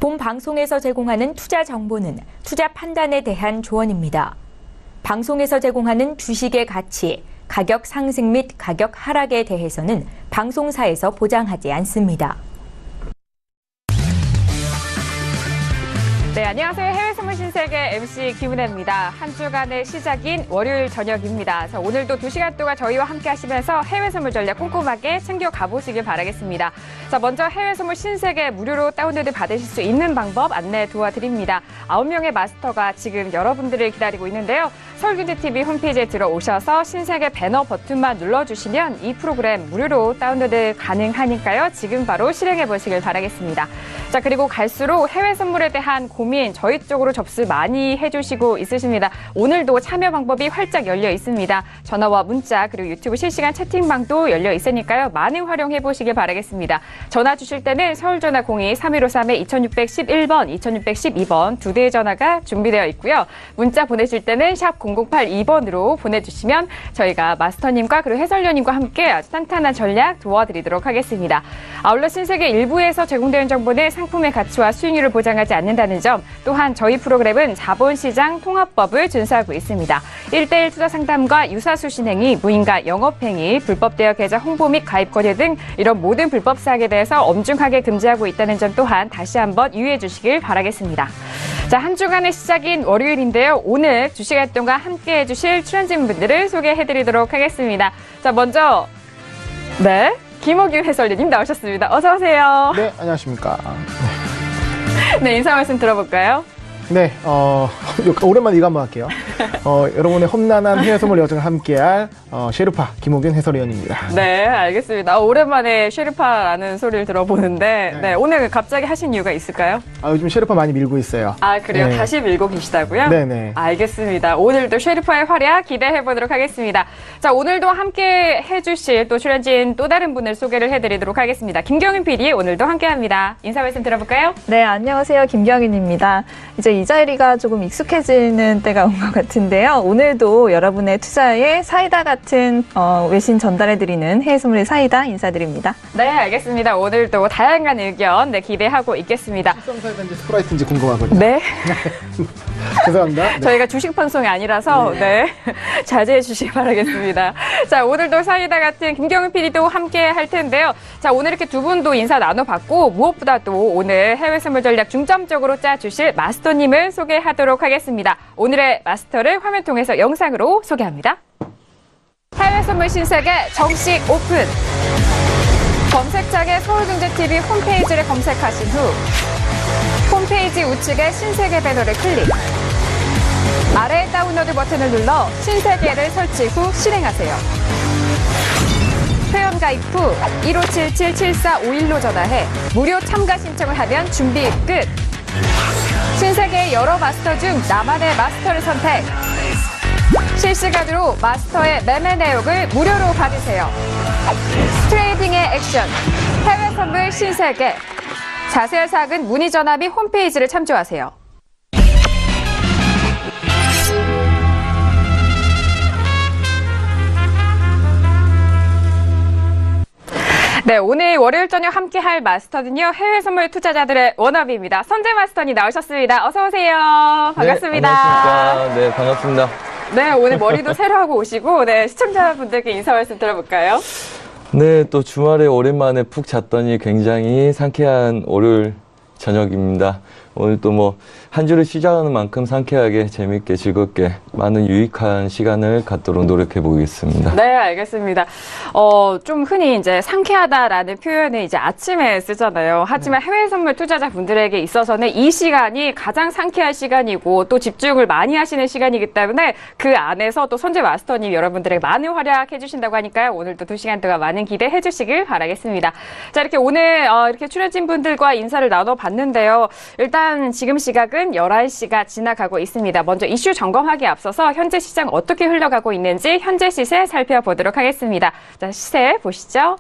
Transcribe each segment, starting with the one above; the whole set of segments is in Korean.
본 방송에서 제공하는 투자 정보는 투자 판단에 대한 조언입니다. 방송에서 제공하는 주식의 가치, 가격 상승 및 가격 하락에 대해서는 방송사에서 보장하지 않습니다. 네, 안녕하세요. 해외선물 신세계 MC 김은혜입니다. 한 주간의 시작인 월요일 저녁입니다. 자, 오늘도 2시간 동안 저희와 함께 하시면서 해외선물 전략 꼼꼼하게 챙겨가 보시길 바라겠습니다. 자, 먼저 해외선물 신세계 무료로 다운로드 받으실 수 있는 방법 안내 도와드립니다. 9명의 마스터가 지금 여러분들을 기다리고 있는데요. 서울경제TV 홈페이지에 들어오셔서 신세계 배너 버튼만 눌러주시면 이 프로그램 무료로 다운로드 가능하니까요. 지금 바로 실행해 보시길 바라겠습니다. 자, 그리고 갈수록 해외 선물에 대한 고민 저희 쪽으로 접수 많이 해주시고 있으십니다. 오늘도 참여 방법이 활짝 열려 있습니다. 전화와 문자 그리고 유튜브 실시간 채팅방도 열려 있으니까요. 많은 활용해 보시길 바라겠습니다. 전화 주실 때는 서울전화 02-3253-2611번, 2612번 두 대의 전화가 준비되어 있고요. 문자 보내실 때는 샵 0082번으로 보내주시면 저희가 마스터님과 그리고 해설위원님과 함께 아주 탄탄한 전략 도와드리도록 하겠습니다. 아울러 신세계 일부에서 제공되는 정보는 상품의 가치와 수익률을 보장하지 않는다는 점, 또한 저희 프로그램은 자본시장 통합법을 준수하고 있습니다. 1:1 투자 상담과 유사수 신행위, 무인가 영업행위, 불법 대여 계좌 홍보 및 가입 거래 등 이런 모든 불법 사항에 대해서 엄중하게 금지하고 있다는 점 또한 다시 한번 유의해 주시길 바라겠습니다. 자, 한 주간의 시작인 월요일인데요. 오늘 2시간 동안 함께 해주실 출연진분들을 소개해드리도록 하겠습니다. 자, 먼저 김호균 해설위원님 나오셨습니다. 어서 오세요. 네, 안녕하십니까. 네, 인사 말씀 들어볼까요? 네, 오랜만에 이거 한번 할게요. 여러분의 험난한 해외 선물 여정을 함께할 셰르파 김호균 해설위원입니다. 네, 알겠습니다. 오랜만에 셰르파라는 소리를 들어보는데 네, 오늘 갑자기 하신 이유가 있을까요? 요즘 셰르파 많이 밀고 있어요. 아, 그래요? 네. 다시 밀고 계시다고요? 네네. 알겠습니다. 오늘도 셰르파의 활약 기대해보도록 하겠습니다. 자, 오늘도 함께 해주실 또 출연진 또 다른 분을 소개를 해드리도록 하겠습니다. 김경윤 PD 오늘도 함께합니다. 인사 말씀 들어볼까요? 네, 안녕하세요. 김경윤입니다. 이제 이 자리가 조금 익숙해지는 때가 온 것 같은데요. 오늘도 여러분의 투자에 사이다 같은 외신 전달해드리는 해외 선물의 사이다 인사드립니다. 네, 알겠습니다. 오늘도 다양한 의견 기대하고 있겠습니다. 식성 사이다인지 스프라이트인지 궁금하거든요. 네. 죄송합니다. 네. 저희가 주식 방송이 아니라서 자제해 주시기 바라겠습니다. 자, 오늘도 사이다 같은 김경윤 PD도 함께 할 텐데요. 자, 오늘 이렇게 두 분도 인사 나눠봤고 무엇보다도 오늘 해외 선물 전략 중점적으로 짜주실 마스터님을 소개하도록 하겠습니다. 오늘의 마스터를 화면 통해서 영상으로 소개합니다. 해외 선물 신세계 정식 오픈! 검색창에 서울경제TV 홈페이지를 검색하신 후 홈페이지 우측에 신세계 배너를 클릭. 아래 다운로드 버튼을 눌러 신세계를 설치 후 실행하세요. 회원 가입 후 1577-7451로 전화해 무료 참가 신청을 하면 준비 끝. 신세계의 여러 마스터 중 나만의 마스터를 선택. 실시간으로 마스터의 매매 내역을 무료로 받으세요. 트레이딩의 액션, 해외 선물 신세계. 자세한 사항은 문의 전화 및 홈페이지를 참조하세요. 네, 오늘 월요일 저녁 함께할 마스터는요, 해외 선물 투자자들의 워너비입니다. 선재 마스터님 나오셨습니다. 어서 오세요. 반갑습니다. 네, 안녕하십니까. 네, 반갑습니다. 네, 오늘 머리도 새로 하고 오시고, 네, 시청자분들께 인사 말씀 들어볼까요? 네, 또 주말에 오랜만에 푹 잤더니 굉장히 상쾌한 월요일 저녁입니다. 오늘 또 한 주를 시작하는 만큼 상쾌하게, 재밌게, 즐겁게 많은 유익한 시간을 갖도록 노력해 보겠습니다. 네, 알겠습니다. 좀 흔히 이제 상쾌하다라는 표현을 이제 아침에 쓰잖아요. 하지만 해외 선물 투자자분들에게 있어서는 이 시간이 가장 상쾌한 시간이고 또 집중을 많이 하시는 시간이기 때문에 그 안에서 또 선재 마스터님 여러분들에게 많은 활약해 주신다고 하니까요. 오늘도 2시간 동안 많은 기대해 주시길 바라겠습니다. 자, 이렇게 오늘 이렇게 출연진 분들과 인사를 나눠봤는데요. 일단 지금 시각은 11시가 지나가고 있습니다. 먼저 이슈 점검하기에 앞서서 현재 시장 어떻게 흘러가고 있는지 현재 시세 살펴보도록 하겠습니다. 자, 시세 보시죠.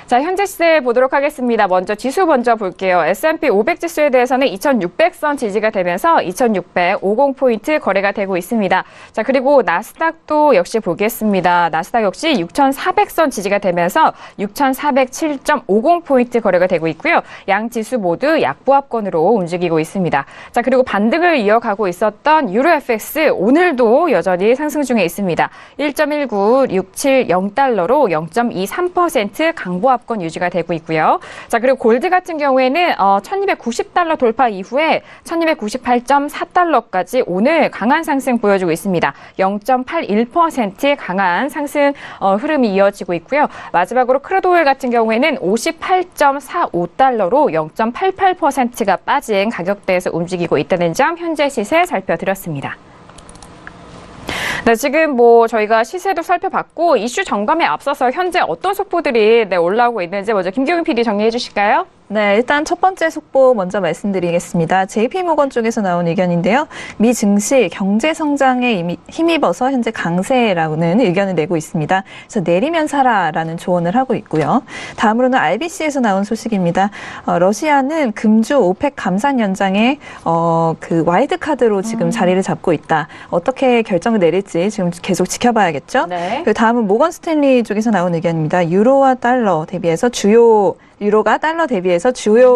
자, 현재 시세 보도록 하겠습니다. 먼저 지수 먼저 볼게요. S&P 500 지수에 대해서는 2600선 지지가 되면서 2650포인트 거래가 되고 있습니다. 자, 그리고 나스닥도 역시 보겠습니다. 나스닥 역시 6400선 지지가 되면서 6407.50포인트 거래가 되고 있고요. 양 지수 모두 약보합권으로 움직이고 있습니다. 자, 그리고 반등을 이어가고 있었던 유로 FX 오늘도 여전히 상승 중에 있습니다. 1.19670달러로 0.23% 강보합권 유지가 되고 있고요. 자, 그리고 골드 같은 경우에는 1290달러 돌파 이후에 1298.4달러까지 오늘 강한 상승 보여주고 있습니다. 0.81% 강한 상승 흐름이 이어지고 있고요. 마지막으로 크루드오일 같은 경우에는 58.45달러로 0.88%가 빠진 가격대에서 움직이고 있다는 점 현재 시세 살펴드렸습니다. 네, 지금 저희가 시세도 살펴봤고 이슈 점검에 앞서서 현재 어떤 속보들이 올라오고 있는지 먼저 김경윤 PD 정리해 주실까요? 네, 일단 첫 번째 속보 먼저 말씀드리겠습니다. JP모건 쪽에서 나온 의견인데요. 미 증시 경제 성장에 힘입어서 현재 강세라는 의견을 내고 있습니다. 그래서 내리면 사라라는 조언을 하고 있고요. 다음으로는 RBC에서 나온 소식입니다. 러시아는 금주 오펙 감산 연장에 그 와일드카드로 지금 자리를 잡고 있다. 어떻게 결정을 내릴지 지금 계속 지켜봐야겠죠. 네. 그리고 다음은 모건 스탠리 쪽에서 나온 의견입니다. 유로가 달러 대비해서 주요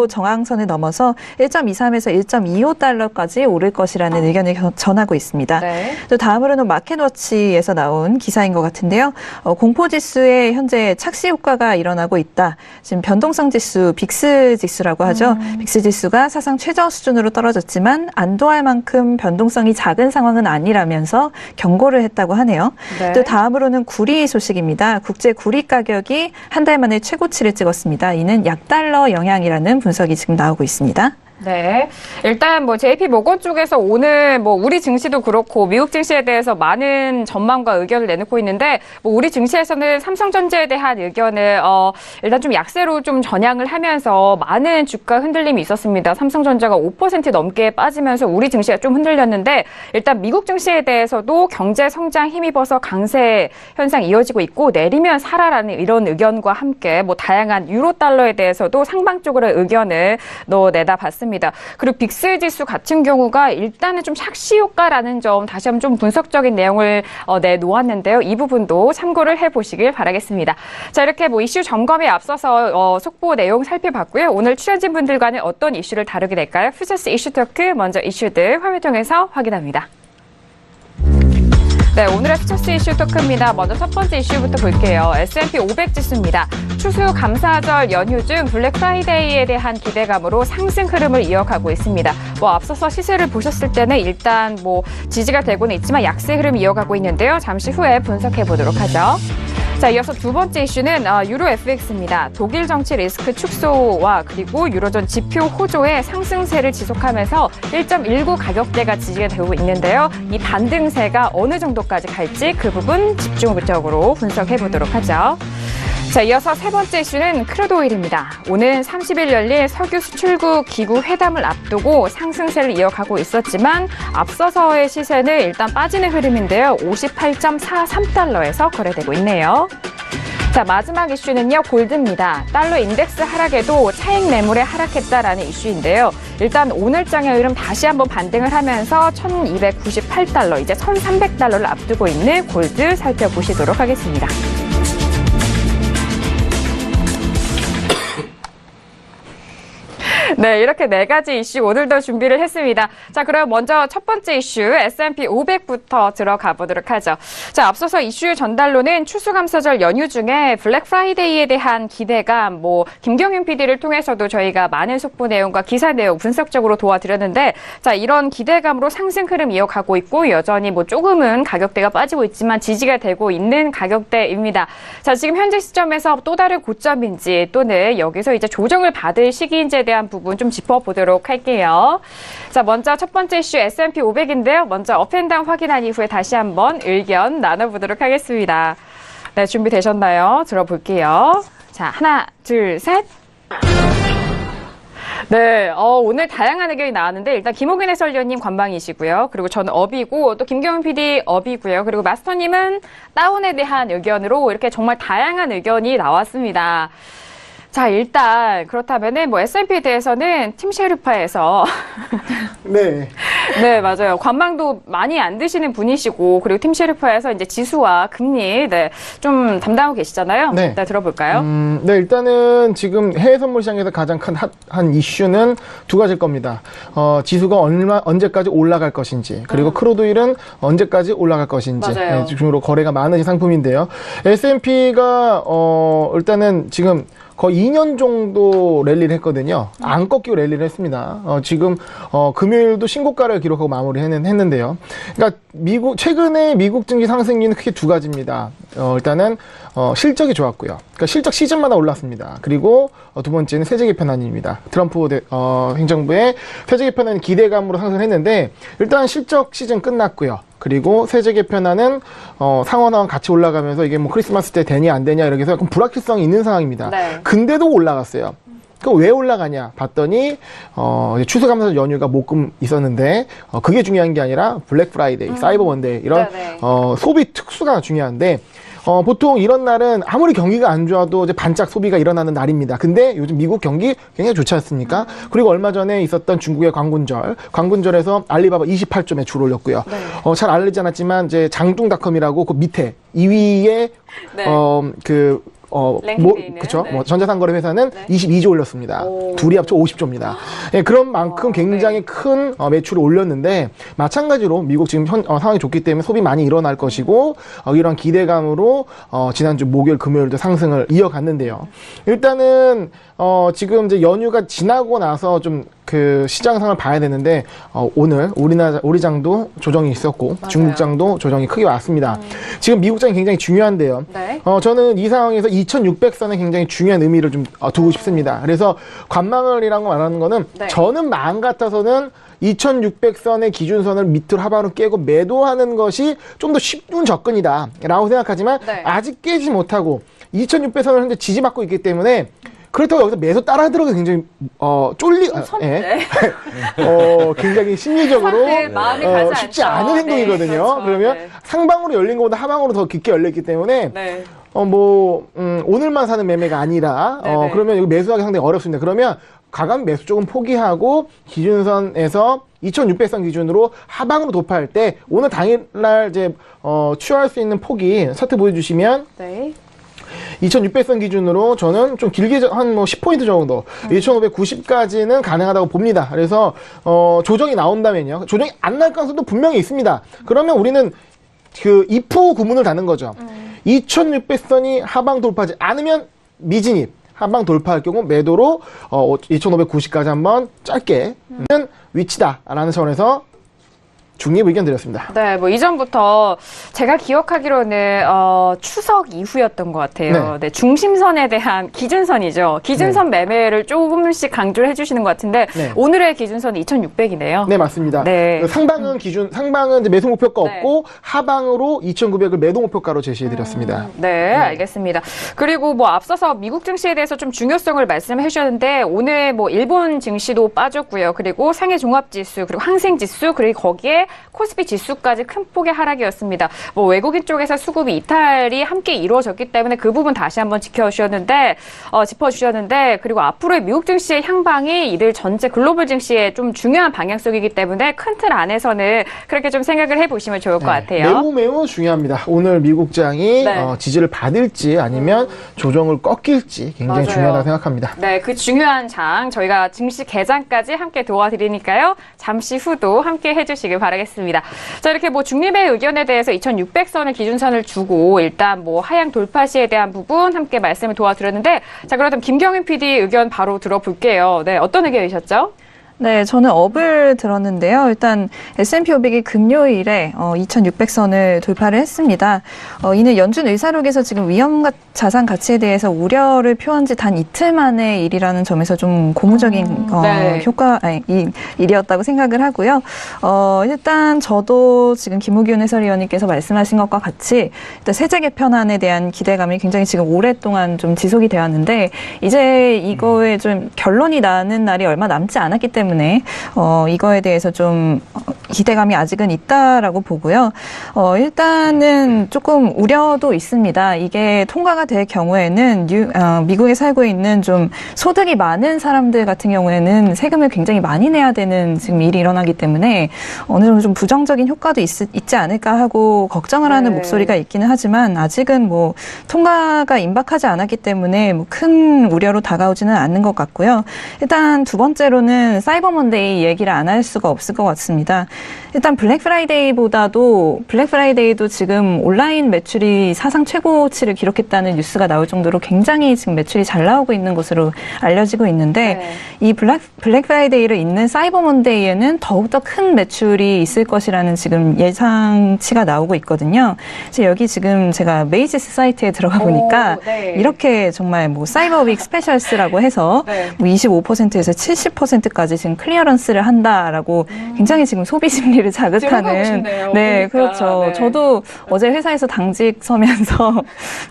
저항선을 넘어서 1.23에서 1.25달러까지 오를 것이라는 의견을 전하고 있습니다. 네. 또 다음으로는 마켓워치에서 나온 기사인 것 같은데요. 공포지수에 현재 착시 효과가 일어나고 있다. 지금 변동성 지수, 빅스 지수라고 하죠. 빅스 지수가 사상 최저 수준으로 떨어졌지만 안도할 만큼 변동성이 작은 상황은 아니라면서 경고를 했다고 하네요. 네. 또 다음으로는 구리 소식입니다. 국제 구리 가격이 한 달 만에 최고치를 찍었습니다. 이는 약달러 영향이라는 분석이 지금 나오고 있습니다. 네. 일단 JP모건 쪽에서 오늘 우리 증시도 그렇고 미국 증시에 대해서 많은 전망과 의견을 내놓고 있는데 우리 증시에서는 삼성전자에 대한 의견을 일단 좀 약세로 좀 전향을 하면서 많은 주가 흔들림이 있었습니다. 삼성전자가 5% 넘게 빠지면서 우리 증시가 좀 흔들렸는데 일단 미국 증시에 대해서도 경제 성장 힘입어서 강세 현상 이어지고 있고 내리면 사라라는 이런 의견과 함께 다양한 유로 달러에 대해서도 상방적으로 의견을 내다봤습니다. 그리고 빅스 지수 같은 경우가 일단은 좀 착시 효과라는 점 다시 한번 좀 분석적인 내용을 내놓았는데요. 이 부분도 참고를 해보시길 바라겠습니다. 자, 이렇게 이슈 점검에 앞서서 속보 내용 살펴봤고요. 오늘 출연진 분들과는 어떤 이슈를 다루게 될까요? 퓨처스 이슈 토크 먼저 이슈들 화면 통해서 확인합니다. 네, 오늘의 퓨처스 이슈 토크입니다. 먼저 첫 번째 이슈부터 볼게요. S&P 500 지수입니다. 추수감사절 연휴 중 블랙 프라이데이에 대한 기대감으로 상승 흐름을 이어가고 있습니다. 앞서서 시세를 보셨을 때는 일단 지지가 되고는 있지만 약세 흐름이 이어가고 있는데요. 잠시 후에 분석해 보도록 하죠. 자, 이어서 두 번째 이슈는 유로 FX입니다. 독일 정치 리스크 축소와 그리고 유로존 지표 호조의 상승세를 지속하면서 1.19 가격대가 지지가 되고 있는데요. 이 반등세가 어느 정도까지 갈지 그 부분 집중적으로 분석해 보도록 하죠. 자, 이어서 세 번째 이슈는 크루드오일입니다. 오는 30일 열릴 석유 수출국 기구 회담을 앞두고 상승세를 이어가고 있었지만 앞서서의 시세는 일단 빠지는 흐름인데요. 58.43달러에서 거래되고 있네요. 자, 마지막 이슈는요, 골드입니다. 달러 인덱스 하락에도 차익 매물에 하락했다라는 이슈인데요. 일단 오늘장의 흐름 다시 한번 반등을 하면서 1298달러, 이제 1300달러를 앞두고 있는 골드 살펴보시도록 하겠습니다. 네, 이렇게 네 가지 이슈 오늘도 준비를 했습니다. 자, 그럼 먼저 첫 번째 이슈 S&P 500부터 들어가 보도록 하죠. 자, 앞서서 이슈 전달로는 추수감사절 연휴 중에 블랙 프라이데이에 대한 기대감, 김경윤 PD를 통해서도 저희가 많은 속보 내용과 기사 내용 분석적으로 도와드렸는데, 자, 이런 기대감으로 상승 흐름 이어가고 있고 여전히 조금은 가격대가 빠지고 있지만 지지가 되고 있는 가격대입니다. 자, 지금 현재 시점에서 또 다른 고점인지 또는 여기서 이제 조정을 받을 시기인지에 대한 부분 좀 짚어보도록 할게요. 자, 먼저 첫 번째 이슈 S&P 500인데요. 먼저 업앤다운 확인한 이후에 다시 한번 의견 나눠보도록 하겠습니다. 네, 준비되셨나요? 들어볼게요. 자, 하나, 둘, 셋. 네, 오늘 다양한 의견이 나왔는데 일단 김호균 해설위원님 관방이시고요. 그리고 저는 업이고 또 김경윤 PD 업이고요. 그리고 마스터님은 다운에 대한 의견으로 이렇게 정말 다양한 의견이 나왔습니다. 자, 일단 그렇다면은 뭐 S&P에 대해서는 팀 셰르파에서 네. 네, 맞아요. 관망도 많이 안 드시는 분이시고 그리고 팀 셰르파에서 이제 지수와 금리 좀 담당하고 계시잖아요. 네. 들어볼까요? 네, 일단은 지금 해외 선물 시장에서 가장 큰 한 이슈는 두 가지일 겁니다. 지수가 언제까지 올라갈 것인지, 그리고 크루드오일은 언제까지 올라갈 것인지, 맞아요. 중으로 거래가 많은 상품인데요. S&P가 일단은 지금 거의 2년 정도 랠리를 했거든요. 안 꺾이고 랠리를 했습니다. 지금 금요일도 신고가를 기록하고 마무리했는데요. 그러니까 최근에 미국 증시 상승률은 크게 두 가지입니다. 일단은 실적이 좋았고요. 그러니까 실적 시즌마다 올랐습니다. 그리고 두 번째는 세제 개편안입니다. 트럼프 행정부의 세제 개편안 기대감으로 상승했는데 일단 실적 시즌 끝났고요. 그리고 세제 개편안은 상원화와 같이 올라가면서 이게 뭐 크리스마스 때 되냐 안 되냐 이렇게 해서 약간 불확실성이 있는 상황입니다. 네. 근데도 올라갔어요. 그럼 왜 올라가냐 봤더니 추수감사 연휴가 목금 있었는데 그게 중요한 게 아니라 블랙 프라이데이, 사이버 먼데이 이런 네네. 소비 특수가 중요한데 보통 이런 날은 아무리 경기가 안 좋아도 이제 반짝 소비가 일어나는 날입니다. 근데 요즘 미국 경기 굉장히 좋지 않습니까? 그리고 얼마 전에 있었던 중국의 광군절에서 알리바바 28조 매출 올렸고요. 네. 잘 알려지지 않았지만 이제 장뚱닷컴이라고 그 밑에 2위에 네. 랭킹돼 있는, 그쵸? 네. 전자상거래 회사는 네. 22조 올렸습니다. 오. 둘이 합쳐 50조입니다. 예, 그런 만큼 굉장히 네. 큰 매출을 올렸는데 마찬가지로 미국 지금 상황이 좋기 때문에 소비 많이 일어날 것이고 이런 기대감으로 지난주 목요일, 금요일도 상승을 이어갔는데요. 일단은 지금 이제 연휴가 지나고 나서 좀 그 시장 상을 봐야 되는데 오늘 우리 장도 조정이 있었고 맞아요. 중국 장도 조정이 크게 왔습니다. 지금 미국 장이 굉장히 중요한데요. 네. 저는 이 상황에서 2600선에 굉장히 중요한 의미를 좀 두고 싶습니다. 그래서 관망을이라고 말하는 거는 네. 저는 마음 같아서는 2600선의 기준선을 밑으로 하방으로 깨고 매도하는 것이 좀 더 쉬운 접근이다 라고 생각하지만 네. 아직 깨지 못하고 2600선을 현재 지지받고 있기 때문에 그렇다고 여기서 매수 따라 들어가 굉장히 네. 굉장히 심리적으로 사실 마음이 가지 쉽지 않죠. 않은 네, 행동이거든요. 그렇죠. 그러면 네. 상방으로 열린 것보다 하방으로 더 깊게 열렸기 때문에 네. 오늘만 사는 매매가 아니라 네네. 그러면 이거 매수하기 상당히 어렵습니다. 그러면 과감 매수 조금 포기하고 기준선에서 2600선 기준으로 하방으로 도파할 때 오늘 당일날 이제 취할 수 있는 폭이 차트 보여주시면 네. 2600선 기준으로 저는 좀 길게 한 10포인트 정도 2590까지는 가능하다고 봅니다. 그래서 조정이 나온다면요. 조정이 안 날 가능성도 분명히 있습니다. 그러면 우리는 그 if 구문을 다는 거죠. 2600선이 하방 돌파하지 않으면 미진입, 하방 돌파할 경우 매도로 2590까지 한번 짧게 는 위치다라는 차원에서 중립 의견 드렸습니다. 네, 뭐 이전부터 제가 기억하기로는 추석 이후였던 것 같아요. 네, 중심선에 대한 기준선이죠. 기준선 매매를 조금씩 강조를 해주시는 것 같은데 네. 오늘의 기준선은 2,600이네요. 네, 맞습니다. 네. 상방은 상방은 이제 매수 목표가 네. 없고 하방으로 2,900을 매도 목표가로 제시해 드렸습니다. 네, 알겠습니다. 그리고 뭐 앞서서 미국 증시에 대해서 좀 중요성을 말씀해 주셨는데 오늘 뭐 일본 증시도 빠졌고요. 그리고 상해 종합지수, 그리고 항생지수, 그리고 거기에 코스피 지수까지 큰 폭의 하락이었습니다. 뭐 외국인 쪽에서 수급이 이탈이 함께 이루어졌기 때문에 그 부분 다시 한번 짚어주셨는데 그리고 앞으로의 미국 증시의 향방이 이들 전체 글로벌 증시의 좀 중요한 방향성이기 때문에 큰 틀 안에서는 그렇게 좀 생각을 해보시면 좋을 것 같아요. 매우 중요합니다. 오늘 미국장이 네. 지지를 받을지 아니면 조정을 꺾일지 굉장히 맞아요. 중요하다고 생각합니다. 네, 그 중요한 장 저희가 증시 개장까지 함께 도와드리니까요. 잠시 후도 함께 해주시길 바라겠습니다. 자, 이렇게 뭐 중립의 의견에 대해서 2,600선을 기준선을 주고 일단 뭐 하향 돌파 시에 대한 부분 함께 말씀을 도와드렸는데 자, 그렇다면 김경윤 PD 의견 바로 들어볼게요. 네, 어떤 의견이셨죠? 네, 저는 업을 들었는데요. 일단 S&P 500이 금요일에 2,600선을 돌파를 했습니다. 이는 연준 의사록에서 지금 위험 자산 가치에 대해서 우려를 표한 지 단 이틀 만의 일이라는 점에서 좀 고무적인 네. 일이었다고 생각을 하고요. 일단 저도 지금 김우기훈 해설위원님께서 말씀하신 것과 같이 일단 세제 개편안에 대한 기대감이 굉장히 지금 오랫동안 좀 지속이 되었는데 이제 이거에 좀 결론이 나는 날이 얼마 남지 않았기 때문에 이거에 대해서 좀 기대감이 아직은 있다라고 보고요. 일단은 조금 우려도 있습니다. 이게 통과가 될 경우에는 미국에 살고 있는 좀 소득이 많은 사람들 같은 경우에는 세금을 굉장히 많이 내야 되는 지금 일이 일어나기 때문에 어느 정도 좀 부정적인 효과도 있지 않을까 하고 걱정을 하는 네. 목소리가 있기는 하지만 아직은 뭐 통과가 임박하지 않았기 때문에 뭐 큰 우려로 다가오지는 않는 것 같고요. 일단 두 번째로는 사이버 먼데이 얘기를 안 할 수가 없을 것 같습니다. 일단 블랙 프라이데이도 지금 온라인 매출이 사상 최고치를 기록했다는 뉴스가 나올 정도로 굉장히 지금 매출이 잘 나오고 있는 것으로 알려지고 있는데 네. 이 블랙 프라이데이를 잇는 사이버 먼데이에는 더욱더 큰 매출이 있을 것이라는 지금 예상치가 나오고 있거든요. 그래서 여기 지금 제가 메이지스 사이트에 들어가 보니까 네. 이렇게 정말 뭐 사이버 윅 스페셜스라고 해서 네. 뭐 25%에서 70%까지 지금 클리어런스를 한다라고 굉장히 지금 소비 심리를 들어가고 자극하는 싶네요. 네, 그러니까. 그렇죠. 네. 저도 어제 회사에서 당직 서면서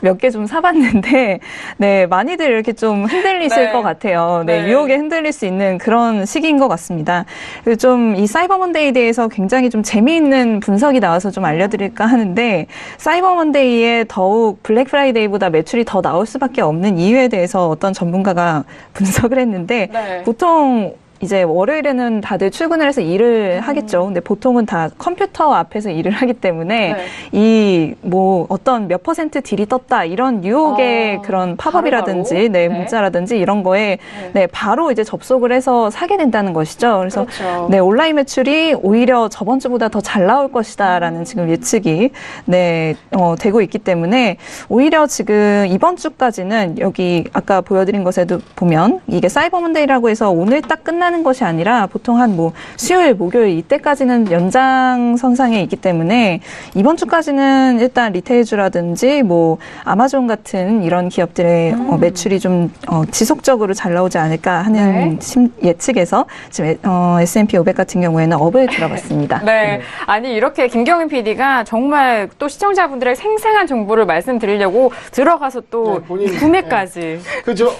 몇 개 좀 사봤는데 네, 많이들 이렇게 좀 흔들리실 네. 것 같아요. 네, 네. 유혹에 흔들릴 수 있는 그런 시기인 것 같습니다. 그리고 좀 이 사이버 먼데이에 대해서 굉장히 좀 재미있는 분석이 나와서 좀 알려드릴까 하는데 사이버 먼데이에 더욱 블랙 프라이데이보다 매출이 더 나올 수밖에 없는 이유에 대해서 어떤 전문가가 분석을 했는데 네. 보통 이제 월요일에는 다들 출근을 해서 일을 하겠죠. 근데 보통은 다 컴퓨터 앞에서 일을 하기 때문에 네. 이 뭐 어떤 몇 % 딜이 떴다 이런 유혹의 그런 팝업이라든지 바로바로? 네, 네. 문자라든지 이런 거에 네, 바로 이제 접속을 해서 사게 된다는 것이죠. 그래서 그렇죠. 네, 온라인 매출이 오히려 저번 주보다 더 잘 나올 것이다라는 지금 예측이 네, 되고 있기 때문에 오히려 지금 이번 주까지는 여기 아까 보여드린 것에도 보면 이게 사이버 먼데이라고 해서 오늘 딱 끝나는 것이 아니라 보통 한 뭐 수요일, 목요일 이때까지는 연장선상에 있기 때문에 이번 주까지는 일단 리테일주라든지 뭐 아마존 같은 이런 기업들의 매출이 좀 지속적으로 잘 나오지 않을까 하는 예측에서 지금 S&P 500 같은 경우에는 업을 들어봤습니다. 네. 아니, 이렇게 김경민 PD가 정말 또 시청자분들의 생생한 정보를 말씀드리려고 들어가서 또 네, 본인, 구매까지. 그죠?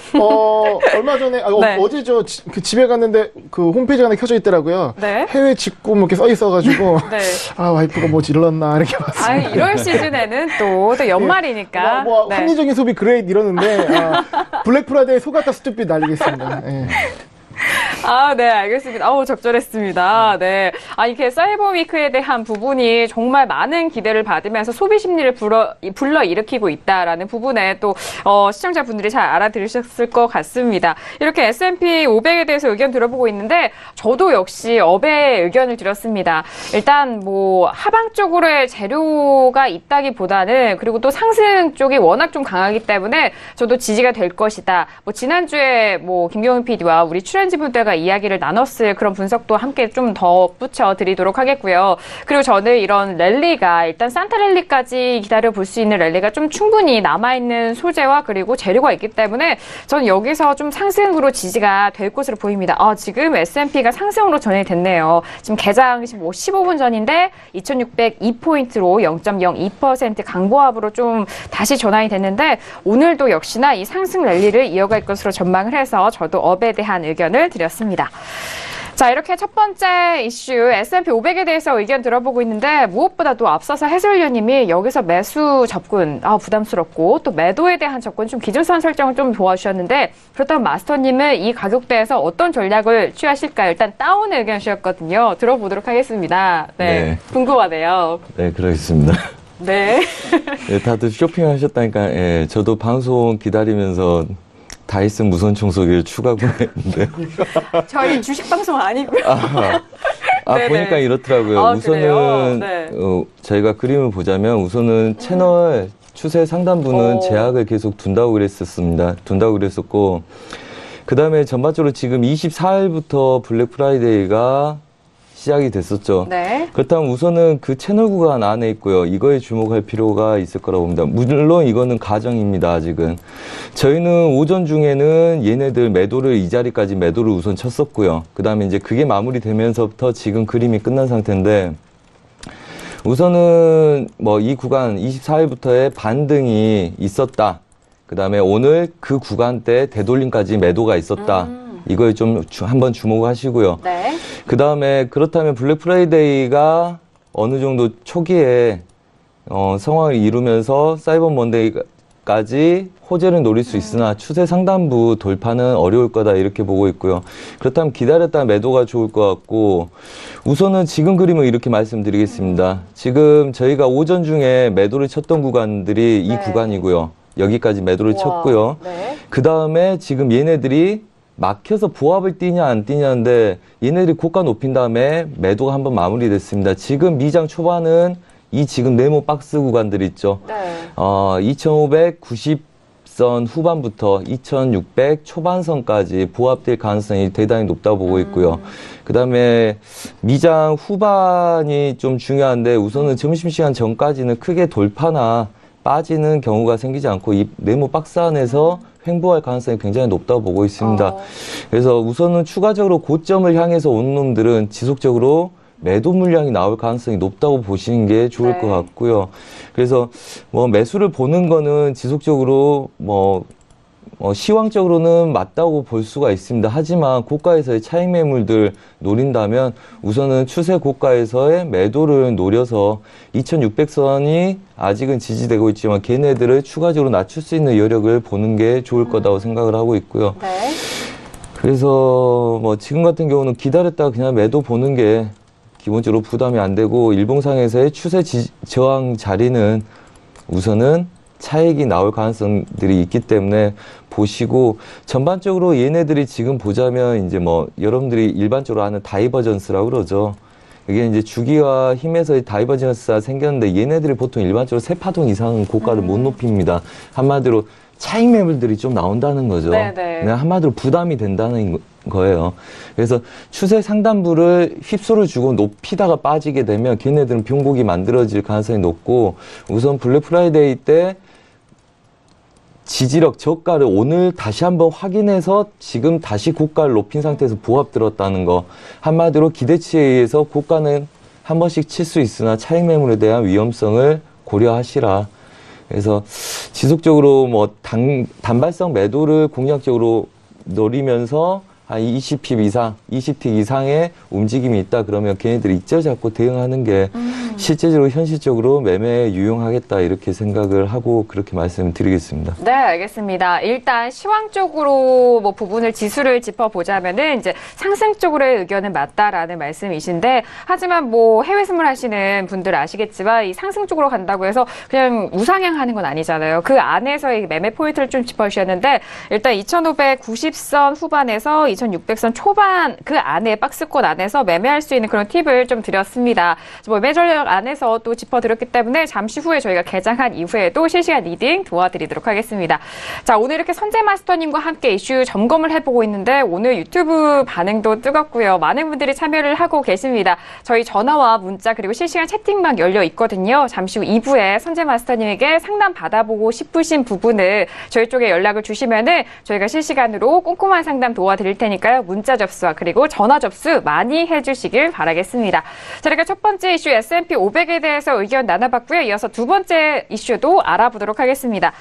얼마 전에, 네. 어제 그 집에 갔는데 그 홈페이지가 하나 켜져 있더라고요. 네. 해외 직구 뭐 이렇게 써 있어가지고, 네. 아, 와이프가 뭐 질렀나, 이렇게 봤어요. 아, 이럴 시즌에는 또 연말이니까. 뭐 네. 합리적인 소비 그레이드 이러는데, 블랙 프라이데이 속았다 스투핏 날리겠습니다. 예. 아, 네, 알겠습니다. 아우, 적절했습니다. 네. 아, 이렇게 사이버 위크에 대한 부분이 정말 많은 기대를 받으면서 소비 심리를 불러일으키고 있다라는 부분에 또, 시청자분들이 잘 알아들으셨을 것 같습니다. 이렇게 S&P 500에 대해서 의견 들어보고 있는데, 저도 역시 업의 의견을 드렸습니다. 일단 뭐, 하방 쪽으로의 재료가 있다기보다는, 그리고 또 상승 쪽이 워낙 좀 강하기 때문에, 저도 지지가 될 것이다. 뭐, 지난주에 뭐, 김경훈 PD와 우리 출연진분들과 이야기를 나눴을 그런 분석도 함께 좀 덧붙여 드리도록 하겠고요. 그리고 저는 이런 랠리가 일단 산타 랠리까지 기다려 볼 수 있는 랠리가 좀 충분히 남아있는 소재와 그리고 재료가 있기 때문에 저는 여기서 좀 상승으로 지지가 될 것으로 보입니다. 지금 S&P가 상승으로 전환이 됐네요. 지금 개장 15분 전인데 2602포인트로 0.02% 강보합으로 좀 다시 전환이 됐는데 오늘도 역시나 이 상승 랠리를 이어갈 것으로 전망을 해서 저도 업에 대한 의견을 드렸습니다. 자, 이렇게 첫 번째 이슈 S&P 500에 대해서 의견 들어보고 있는데 무엇보다도 앞서서 해설위원님이 여기서 매수 접근 부담스럽고 또 매도에 대한 접근 좀 기준선 설정을 좀 도와주셨는데 그렇다면 마스터님은 이 가격대에서 어떤 전략을 취하실까요? 일단 다운 의견 주셨거든요. 들어보도록 하겠습니다. 네. 궁금하네요. 네, 그러겠습니다. 네. 네, 다들 쇼핑하셨다니까, 예, 저도 방송 기다리면서 다이슨 무선 청소기를 추가 구매했는데. 저희 주식 방송 아니고요. 네네. 보니까 이렇더라고요. 우선은, 네. 저희가 그림을 보자면 우선은 채널 추세 상단부는 제약을 계속 둔다고 그랬었고, 그 다음에 전반적으로 지금 24일부터 블랙 프라이데이가 시작이 됐었죠. 네. 그렇다면 우선은 그 채널 구간 안에 있고요. 이거에 주목할 필요가 있을 거라고 봅니다. 물론 이거는 가정입니다. 아직은. 저희는 오전 중에는 얘네들 매도를 이 자리까지 매도를 우선 쳤었고요. 그 다음에 이제 그게 마무리되면서부터 지금 그림이 끝난 상태인데 우선은 뭐 이 구간 24일부터의 반등이 있었다. 그 다음에 오늘 그 구간대 되돌림까지 매도가 있었다. 이걸 좀 한번 주목하시고요. 네. 그 다음에 그렇다면 블랙 프라이데이가 어느 정도 초기에 상황을 이루면서 사이버 먼데이까지 호재를 노릴 수 있으나 추세 상단부 돌파는 어려울 거다 이렇게 보고 있고요. 그렇다면 기다렸다 매도가 좋을 것 같고 우선은 지금 그림을 이렇게 말씀드리겠습니다. 지금 저희가 오전 중에 매도를 쳤던 구간들이 이 구간이고요. 여기까지 매도를 쳤고요. 네. 그 다음에 지금 얘네들이 막혀서 보합을 뛰냐 안 뛰냐인데 얘네들이 고가 높인 다음에 매도가 한번 마무리됐습니다. 지금 미장 초반은 이 지금 네모 박스 구간들 있죠. 네. 2590선 후반부터 2600 초반선까지 보합될 가능성이 대단히 높다고 보고 있고요. 그 다음에 미장 후반이 좀 중요한데 우선은 점심시간 전까지는 크게 돌파나 빠지는 경우가 생기지 않고 이 네모 박스 안에서 횡보할 가능성이 굉장히 높다고 보고 있습니다. 그래서 우선은 추가적으로 고점을 향해서 온 놈들은 지속적으로 매도 물량이 나올 가능성이 높다고 보시는 게 좋을 것 같고요. 그래서 뭐 매수를 보는 거는 지속적으로 시황적으로는 맞다고 볼 수가 있습니다. 하지만 고가에서의 차익 매물들 노린다면 우선은 추세 고가에서의 매도를 노려서 2600선이 아직은 지지되고 있지만 걔네들을 추가적으로 낮출 수 있는 여력을 보는 게 좋을 거다고 생각을 하고 있고요. 네. 그래서 뭐 지금 같은 경우는 기다렸다가 그냥 매도 보는 게 기본적으로 부담이 안 되고 일봉상에서의 추세 저항 자리는 우선은 차익이 나올 가능성들이 있기 때문에 보시고 전반적으로 얘네들이 지금 보자면 이제 뭐 여러분들이 일반적으로 아는 다이버전스라고 그러죠. 이게 이제 주기와 힘에서의 다이버전스가 생겼는데 얘네들이 보통 일반적으로 세 파동 이상은 고가를 못 높입니다. 한마디로 차익 매물들이 좀 나온다는 거죠. 네네. 한마디로 부담이 된다는 거예요. 그래서 추세 상단부를 휩소를 주고 높이다가 빠지게 되면 걔네들은 병곡이 만들어질 가능성이 높고 우선 블랙 프라이데이 때 지지력 저가를 오늘 다시 한번 확인해서 지금 다시 고가를 높인 상태에서 보합 들었다는 거. 한마디로 기대치에 의해서 고가는 한 번씩 칠 수 있으나 차익 매물에 대한 위험성을 고려하시라. 그래서 지속적으로 뭐 단발성 매도를 공략적으로 노리면서 한 20핍 이상, 20틱 이상의 움직임이 있다 그러면 걔네들이 익절 잡고 대응하는 게 실제적으로 현실적으로 매매에 유용하겠다 이렇게 생각을 하고 그렇게 말씀드리겠습니다. 네, 알겠습니다. 일단 시황적으로 뭐 부분을 지수를 짚어보자면은 이제 상승 쪽으로의 의견은 맞다라는 말씀이신데 하지만 뭐 해외 스물 하시는 분들 아시겠지만 이 상승 쪽으로 간다고 해서 그냥 우상향하는 건 아니잖아요. 그 안에서의 매매 포인트를 좀 짚어주셨는데 일단 2590선 후반에서 2600선 초반 그 안에 박스권 안에서 매매할 수 있는 그런 팁을 좀 드렸습니다. 뭐 매매 전략 안에서 또 짚어드렸기 때문에 잠시 후에 저희가 개장한 이후에도 실시간 리딩 도와드리도록 하겠습니다. 자, 오늘 이렇게 선재 마스터님과 함께 이슈 점검을 해보고 있는데 오늘 유튜브 반응도 뜨겁고요. 많은 분들이 참여를 하고 계십니다. 저희 전화와 문자 그리고 실시간 채팅방 열려 있거든요. 잠시 후 2부에 선재 마스터님에게 상담 받아보고 싶으신 부분을 저희 쪽에 연락을 주시면은 저희가 실시간으로 꼼꼼한 상담 도와드릴 테니까요. 문자 접수와 그리고 전화 접수 많이 해주시길 바라겠습니다. 저희가 첫 번째 이슈 S&P 500에 대해서 의견 나눠봤고요. 이어서 두 번째 이슈도 알아보도록 하겠습니다.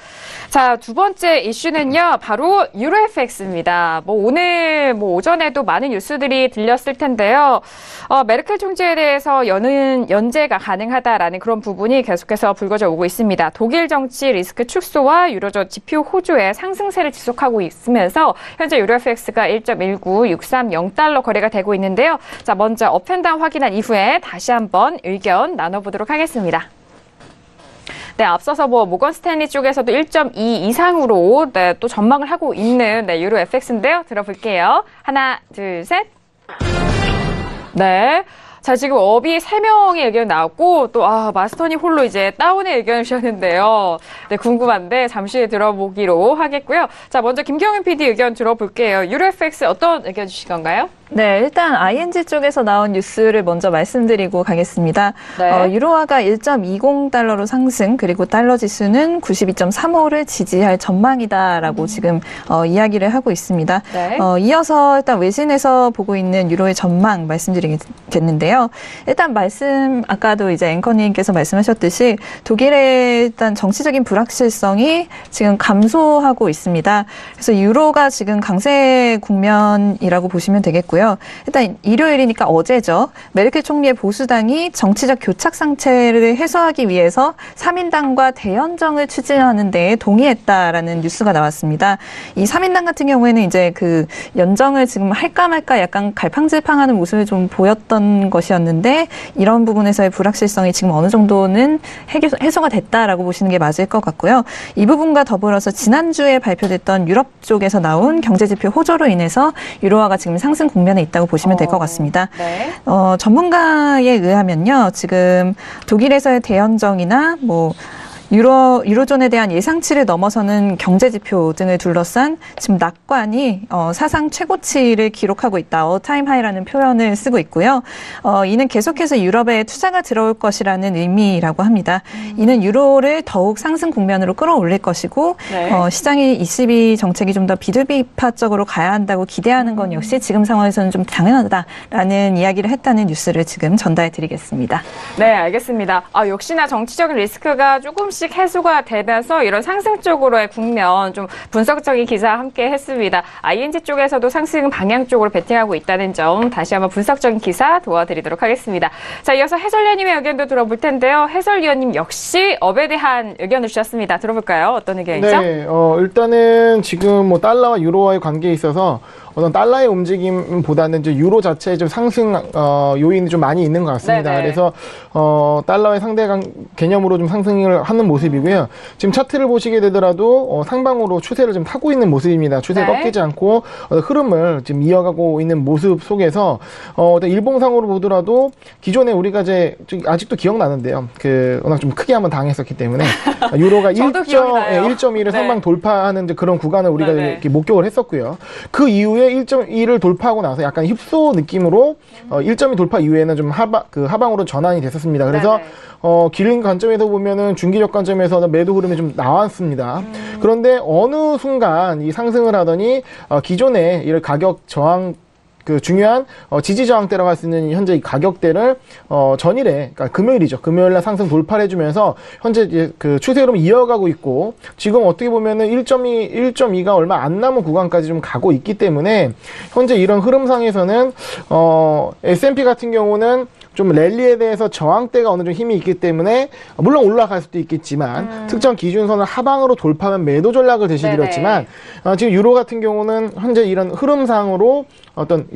자, 두 번째 이슈는요. 바로 유로FX입니다. 오늘 오전에도 많은 뉴스들이 들렸을 텐데요. 메르켈 총재에 대해서 연재가 가능하다라는 그런 부분이 계속해서 불거져 오고 있습니다. 독일 정치 리스크 축소와 유로존 지표 호조의 상승세를 지속하고 있으면서 현재 유로FX가 1.19630달러 거래가 되고 있는데요. 자, 먼저 업앤다운 확인한 이후에 다시 한번 의견 나눠보도록 하겠습니다. 네, 앞서서 모건 스탠리 쪽에서도 1.2 이상으로 또 전망을 하고 있는 유로 FX인데요. 들어볼게요. 하나, 둘, 셋. 네. 자, 지금 업이 3명의 의견 나왔고, 또, 마스터님 홀로 이제 다운의 의견을 주셨는데요. 네, 궁금한데, 잠시 후에 들어보기로 하겠고요. 자, 먼저 김경윤 PD 의견 들어볼게요. 유로 FX 어떤 의견 주신 건가요? 네, 일단 ING 쪽에서 나온 뉴스를 먼저 말씀드리고 가겠습니다. 네. 유로화가 1.20달러로 상승, 그리고 달러 지수는 92.35를 지지할 전망이다라고 지금 이야기를 하고 있습니다. 네. 이어서 일단 외신에서 보고 있는 유로의 전망 말씀드리겠는데요. 일단 아까도 이제 앵커님께서 말씀하셨듯이 독일의 일단 정치적인 불확실성이 지금 감소하고 있습니다. 그래서 유로가 지금 강세 국면이라고 보시면 되겠고요. 일단 일요일이니까 어제죠. 메르켈 총리의 보수당이 정치적 교착 상태를 해소하기 위해서 3인당과 대연정을 추진하는 데 동의했다라는 뉴스가 나왔습니다. 이 3인당 같은 경우에는 이제 그 연정을 지금 할까 말까 약간 갈팡질팡하는 모습을 좀 보였던 것이었는데 이런 부분에서의 불확실성이 지금 어느 정도는 해소가 됐다라고 보시는 게 맞을 것 같고요. 이 부분과 더불어서 지난주에 발표됐던 유럽 쪽에서 나온 경제지표 호조로 인해서 유로화가 지금 상승 국면에 있다고 보시면 될 것 같습니다. 네. 전문가에 의하면요, 지금 독일에서의 대연정이나 유로존에 대한 예상치를 넘어서는 경제지표 등을 둘러싼 지금 낙관이 사상 최고치를 기록하고 있다. all-time high라는 표현을 쓰고 있고요. 이는 계속해서 유럽에 투자가 들어올 것이라는 의미라고 합니다. 이는 유로를 더욱 상승 국면으로 끌어올릴 것이고 네. 시장이 ECB 정책이 좀 더 비둘기파적으로 가야 한다고 기대하는 건 역시 지금 상황에서는 좀 당연하다라는 이야기를 했다는 뉴스를 지금 전달해드리겠습니다. 네, 알겠습니다. 역시나 정치적인 리스크가 조금씩 해소가 되면서 이런 상승 쪽으로의 국면 좀 분석적인 기사 함께 했습니다. ING 쪽에서도 상승 방향 쪽으로 베팅하고 있다는 점 다시 한번 분석적인 기사 도와드리도록 하겠습니다. 자, 이어서 해설위원님의 의견도 들어볼 텐데요. 해설위원님 역시 업에 대한 의견을 주셨습니다. 들어볼까요? 어떤 의견이죠? 네, 일단은 지금 뭐 달러와 유로와의 관계에 있어서 어떤 달러의 움직임보다는 이제 유로 자체의 좀 상승 요인이 좀 많이 있는 것 같습니다. 네네. 그래서 달러의 상대 개념으로 좀 상승을 하는 모습이고요. 지금 차트를 보시게 되더라도 상방으로 추세를 좀 타고 있는 모습입니다. 추세 네. 꺾이지 않고 흐름을 지금 이어가고 있는 모습 속에서 일봉상으로 보더라도 기존에 우리가 이제 아직도 기억나는데요. 워낙 좀 크게 한번 당했었기 때문에 유로가 저도 기억나요. 1.1을 네. 상방 돌파하는 이제 그런 구간을 우리가 네네. 이렇게 목격을 했었고요. 그 이후에 1.1을 돌파하고 나서 약간 휩소 느낌으로 1.2 돌파 이후에는 좀 하방으로 전환이 됐었습니다. 그래서 긴 관점에서 보면은 중기적 관점에서 매도 흐름이 좀 나왔습니다. 그런데 어느 순간 이 상승을 하더니 기존에 이런 가격 저항 중요한 지지 저항대라고 할 수 있는 현재 이 가격대를 전일에, 그러니까 금요일이죠. 금요일날 상승 돌파를 해주면서 현재 이제 그 추세 흐름을 이어가고 있고 지금 어떻게 보면은 1.2가 얼마 안 남은 구간까지 좀 가고 있기 때문에 현재 이런 흐름상에서는 S&P 같은 경우는 좀 랠리에 대해서 저항대가 어느 정도 힘이 있기 때문에 물론 올라갈 수도 있겠지만 특정 기준선을 하방으로 돌파하면 매도 전략을 제시드렸지만 지금 유로 같은 경우는 현재 이런 흐름상으로 어떤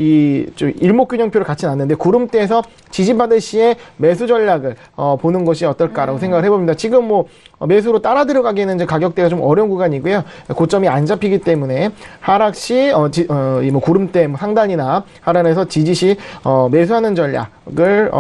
좀 일목균형표를 갖진 않는데 구름대에서 지지받을 시에 매수 전략을 보는 것이 어떨까라고 생각을 해봅니다. 지금 매수로 따라 들어가기에는 이제 가격대가 좀 어려운 구간이고요. 고점이 안 잡히기 때문에 하락 시 구름대 상단이나 하단에서 지지 시 매수하는 전략을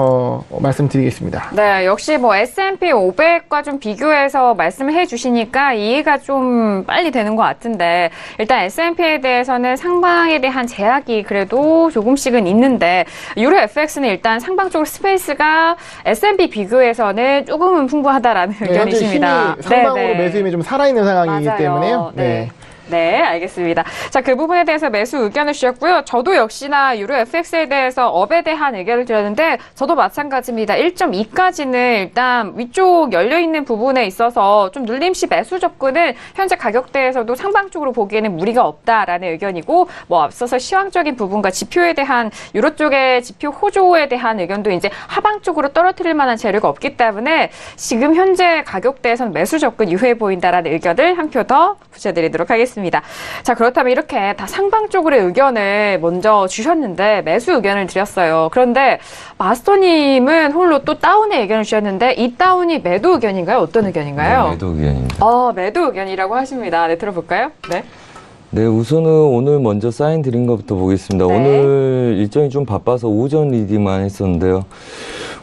말씀드리겠습니다. 네, 역시 S&P 500과 좀 비교해서 말씀을 해주시니까 이해가 좀 빨리 되는 것 같은데 일단 S&P에 대해서는 상방에 대한 제약이 그래도 조금씩은 있는데 유로 FX는 일단 상방 쪽 스페이스가 S&P 비교해서는 조금은 풍부하다라는 의견이십니다. 힘이 상방으로 네네. 매수 힘이 좀 살아있는 상황이기 맞아요. 때문에요. 네. 네, 알겠습니다. 자, 그 부분에 대해서 매수 의견을 주셨고요. 저도 역시나 유로 FX에 대해서 업에 대한 의견을 드렸는데 저도 마찬가지입니다. 1.2까지는 일단 위쪽 열려있는 부분에 있어서 좀 눌림시 매수 접근은 현재 가격대에서도 상방 쪽으로 보기에는 무리가 없다라는 의견이고 앞서서 시황적인 부분과 지표에 대한 유로 쪽의 지표 호조에 대한 의견도 이제 하방 쪽으로 떨어뜨릴 만한 재료가 없기 때문에 지금 현재 가격대에서는 매수 접근 유효해 보인다라는 의견을 한 표 더 붙여드리도록 하겠습니다. 자, 그렇다면 이렇게 다 상방 쪽으로의 의견을 먼저 주셨는데 매수 의견을 드렸어요. 그런데 마스터님은 홀로 또 다운의 의견을 주셨는데 이 다운이 매도 의견인가요? 어떤 의견인가요? 네, 매도 의견입니다. 매도 의견이라고 하십니다. 네, 들어볼까요? 네. 네, 우선은 오늘 먼저 사인 드린 것부터 보겠습니다. 네. 오늘 일정이 좀 바빠서 오전 리딩만 했었는데요.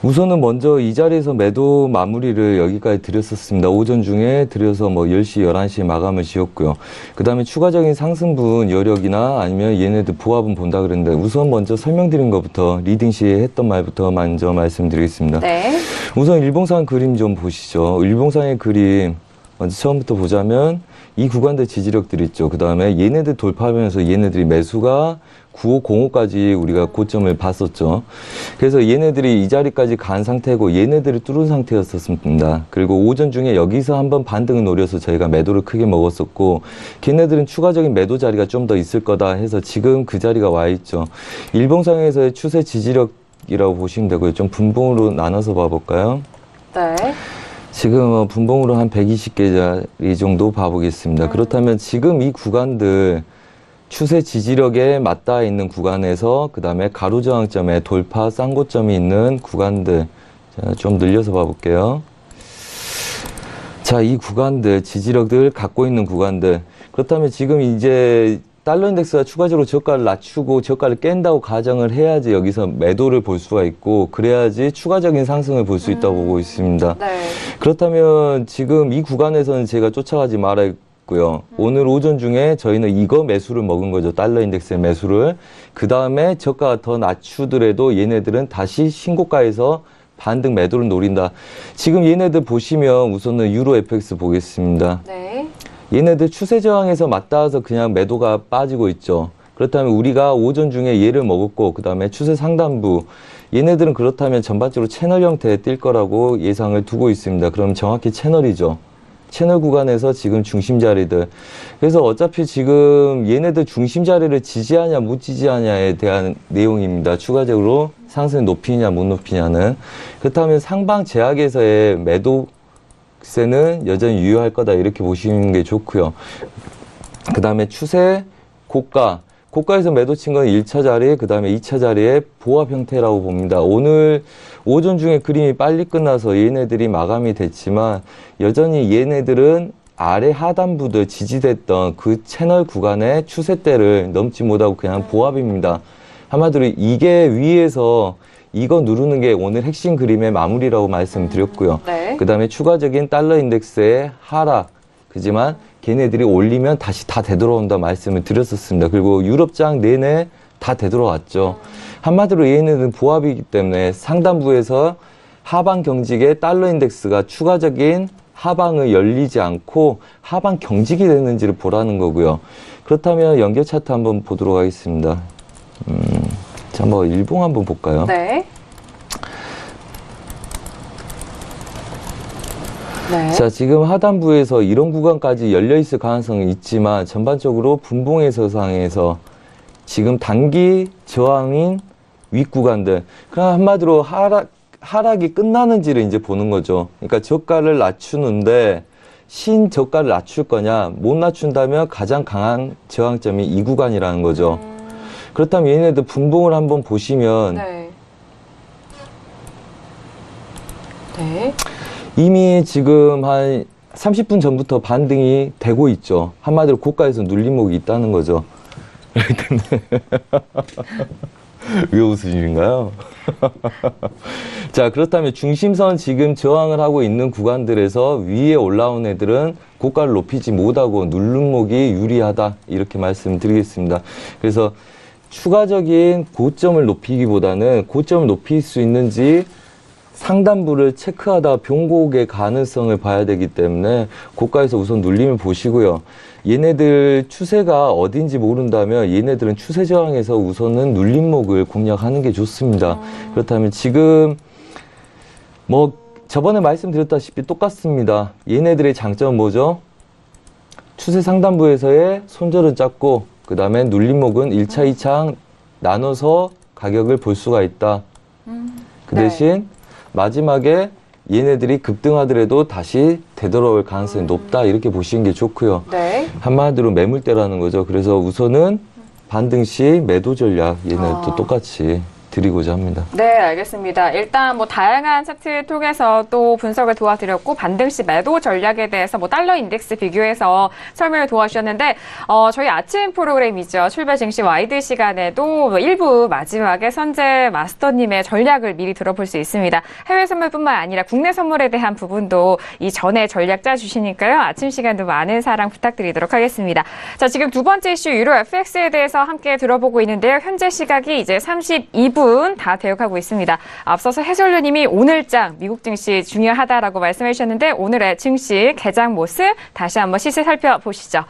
우선은 먼저 이 자리에서 매도 마무리를 여기까지 드렸었습니다. 오전 중에 드려서 뭐 10시, 11시에 마감을 지었고요. 그 다음에 추가적인 상승분 여력이나 아니면 얘네들 보합은 본다 그랬는데 우선 먼저 설명드린 것부터 리딩 시에 했던 말부터 먼저 말씀드리겠습니다. 네. 우선 일봉상 그림 좀 보시죠. 일봉상의 그림 먼저 처음부터 보자면 이 구간들 지지력들 있죠. 그 다음에 얘네들 돌파하면서 얘네들이 매수가 9505까지 우리가 고점을 봤었죠. 그래서 얘네들이 이 자리까지 간 상태고 얘네들이 뚫은 상태였었습니다. 그리고 오전 중에 여기서 한번 반등을 노려서 저희가 매도를 크게 먹었었고 걔네들은 추가적인 매도 자리가 좀 더 있을 거다 해서 지금 그 자리가 와 있죠. 일봉상에서의 추세 지지력이라고 보시면 되고요. 좀 분봉으로 나눠서 봐볼까요? 네. 지금 분봉으로 한 120개 자리 정도 봐보겠습니다. 그렇다면 지금 이 구간들 추세 지지력에 맞닿아 있는 구간에서 그 다음에 가로저항점에 돌파 쌍고점이 있는 구간들 좀 늘려서 봐볼게요. 자, 이 구간들 지지력들 갖고 있는 구간들 그렇다면 지금 이제 달러 인덱스가 추가적으로 저가를 낮추고 저가를 깬다고 가정을 해야지 여기서 매도를 볼 수가 있고 그래야지 추가적인 상승을 볼 수 있다고 보고 있습니다. 네. 그렇다면 지금 이 구간에서는 제가 쫓아가지 말아야 고요. 오늘 오전 중에 저희는 이거 매수를 먹은 거죠. 달러 인덱스의 매수를. 그 다음에 저가가 더 낮추더라도 얘네들은 다시 신고가에서 반등 매도를 노린다. 지금 얘네들 보시면 우선은 유로 FX 보겠습니다. 네. 얘네들 추세 저항에서 맞닿아서 그냥 매도가 빠지고 있죠. 그렇다면 우리가 오전 중에 얘를 먹었고 그 다음에 추세 상단부 얘네들은 그렇다면 전반적으로 채널 형태에 뛸 거라고 예상을 두고 있습니다. 그럼 정확히 채널이죠. 채널 구간에서 지금 중심 자리들. 그래서 어차피 지금 얘네들 중심 자리를 지지하냐 못 지지하냐에 대한 내용입니다. 추가적으로 상승 높이냐 못 높이냐는. 그렇다면 상방 제약에서의 매도세는 여전히 유효할 거다 이렇게 보시는 게 좋고요. 그 다음에 추세 고가에서 매도 친 건 1차 자리, 그 다음에 2차 자리의 보합 형태라고 봅니다. 오늘 오전 중에 그림이 빨리 끝나서 얘네들이 마감이 됐지만 여전히 얘네들은 아래 하단부들 지지됐던 그 채널 구간의 추세대를 넘지 못하고 그냥 보합입니다. 한마디로 이게 위에서 이거 누르는 게 오늘 핵심 그림의 마무리라고 말씀드렸고요. 네. 그 다음에 추가적인 달러 인덱스의 하락. 그지만 걔네들이 올리면 다시 다 되돌아온다 말씀을 드렸었습니다. 그리고 유럽장 내내 다 되돌아왔죠. 한마디로 얘네들은 보합이기 때문에 상단부에서 하방 경직의 달러 인덱스가 추가적인 하방을 열리지 않고 하방 경직이 되는지를 보라는 거고요. 그렇다면 연결 차트 한번 보도록 하겠습니다. 자, 뭐 일봉 한번 볼까요? 네. 네. 자, 지금 하단부에서 이런 구간까지 열려있을 가능성이 있지만 전반적으로 분봉에서상에서 지금 단기 저항인 윗구간들 그럼 한마디로 하락이 끝나는지를 이제 보는 거죠. 그러니까 저가를 낮추는데 신저가를 낮출 거냐 못 낮춘다면 가장 강한 저항점이 이 구간이라는 거죠. 그렇다면 얘네들 분봉을 한번 보시면 네. 네. 이미 지금 한 30분 전부터 반등이 되고 있죠. 한마디로 고가에서 눌림목이 있다는 거죠. 왜 웃으시는가요? 자, 그렇다면 중심선 지금 저항을 하고 있는 구간들에서 위에 올라온 애들은 고가를 높이지 못하고 눌림목이 유리하다 이렇게 말씀드리겠습니다. 그래서 추가적인 고점을 높이기보다는 고점을 높일 수 있는지 상단부를 체크하다 변곡의 가능성을 봐야 되기 때문에 고가에서 우선 눌림을 보시고요. 얘네들 추세가 어딘지 모른다면 얘네들은 추세 저항에서 우선은 눌림목을 공략하는 게 좋습니다. 그렇다면 지금 뭐 저번에 말씀드렸다시피 똑같습니다. 얘네들의 장점은 뭐죠? 추세 상단부에서의 손절은 작고 그 다음에 눌림목은 1차, 2차 나눠서 가격을 볼 수가 있다. 그 대신 마지막에 얘네들이 급등하더라도 다시 되돌아올 가능성이 높다 이렇게 보시는 게 좋고요. 네. 한마디로 매물대라는 거죠. 그래서 우선은 반등 시 매도 전략 얘네도 똑같이 드리고자 합니다. 네, 알겠습니다. 일단 뭐 다양한 차트 통해서 또 분석을 도와드렸고 반등시 매도 전략에 대해서 뭐 달러 인덱스 비교해서 설명을 도와주셨는데 저희 아침 프로그램이죠. 출발 증시 와이드 시간에도 뭐 일부 마지막에 선재 마스터님의 전략을 미리 들어볼 수 있습니다. 해외 선물뿐만 아니라 국내 선물에 대한 부분도 이 전에 전략 짜주시니까요. 아침 시간도 많은 사랑 부탁드리도록 하겠습니다. 자, 지금 두 번째 이슈 유로 FX에 대해서 함께 들어보고 있는데요. 현재 시각이 이제 32분 다 되어가고 있습니다. 앞서서 해설위원님이 오늘장 미국 증시 중요하다라고 말씀해 주셨는데 오늘의 증시 개장 모습 다시 한번 시세 살펴보시죠.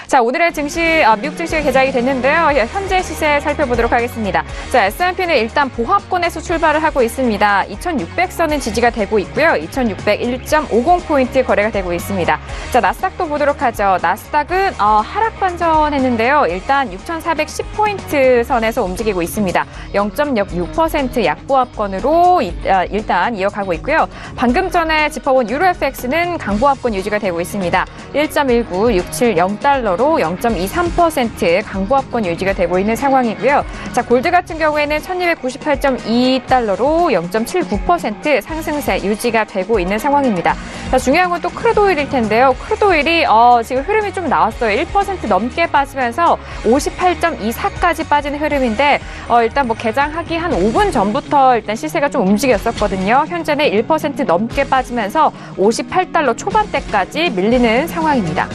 자, 오늘의 증시 미국 증시가 개장이 됐는데요. 현재 시세 살펴보도록 하겠습니다. 자, S&P는 일단 보합권에서 출발을 하고 있습니다. 2600선은 지지가 되고 있고요. 2601.50포인트 거래가 되고 있습니다. 자, 나스닥도 보도록 하죠. 나스닥은 하락 반전했는데요. 일단 6410포인트 선에서 움직이고 있습니다. 0.6% 약보합권으로 일단 이어가고 있고요. 방금 전에 짚어본 유로 FX는 강보합권 유지가 되고 있습니다. 1.19670달러로 0.23% 강보합권 유지가 되고 있는 상황이고요. 자, 골드 같은 경우에는 1298.2달러로 0.79% 상승세 유지가 되고 있는 상황입니다. 자, 중요한 건 또 크루드오일일 텐데요. 크루드오일이 지금 흐름이 좀 나왔어요. 1% 넘게 빠지면서 58.24까지 빠지는 흐름인데 일단 뭐 개장하기 한 5분 전부터 일단 시세가 좀 움직였었거든요. 현재는 1% 넘게 빠지면서 58달러 초반대까지 밀리는 상황입니다.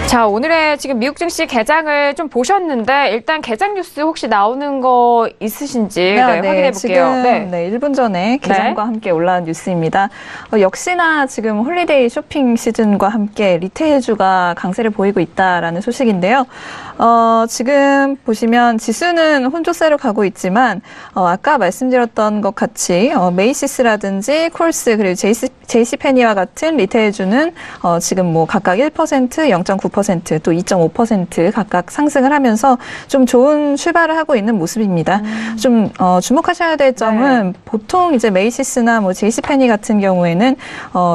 자, 오늘의 지금 미국 증시 개장을 좀 보셨는데 일단 개장 뉴스 혹시 나오는 거 있으신지 확인해 볼게요. 지금 1분 전에 개장과 함께 올라온 뉴스입니다. 역시나 지금 홀리데이 쇼핑 시즌과 함께 리테일주가 강세를 보이고 있다라는 소식인데요. 지금 보시면 지수는 혼조세로 가고 있지만 아까 말씀드렸던 것 같이 메이시스라든지 콜스 그리고 JC페니와 같은 리테일주는 지금 뭐 각각 1%, 0.9% 또 2.5% 각각 상승을 하면서 좀 좋은 출발을 하고 있는 모습입니다. 좀 주목하셔야 될 점은 보통 이제 메이시스나 뭐 JC페니 같은 경우에는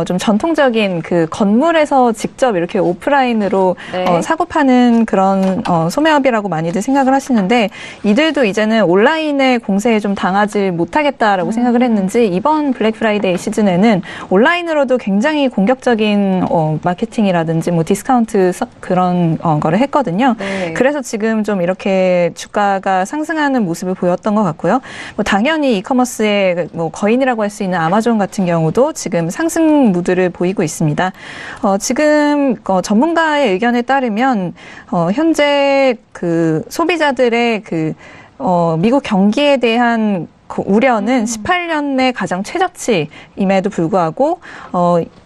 좀 전통적인 그 건물에서 직접 이렇게 오프라인으로 사고 파는 그런 소매업이라고 많이들 생각을 하시는데 이들도 이제는 온라인의 공세에 좀 당하지 못하겠다라고 생각을 했는지 이번 블랙 프라이데이 시즌에는 온라인으로도 굉장히 공격적인 마케팅이라든지 뭐 디스카운트 그런 거를 했거든요. 네. 그래서 지금 좀 이렇게 주가가 상승하는 모습을 보였던 것 같고요. 뭐 당연히 이커머스의 뭐 거인이라고 할 수 있는 아마존 같은 경우도 지금 상승 무드를 보이고 있습니다. 지금 전문가의 의견에 따르면 현재 그 소비자들의 그 미국 경기에 대한 그 우려는 18년 내 가장 최저치임에도 불구하고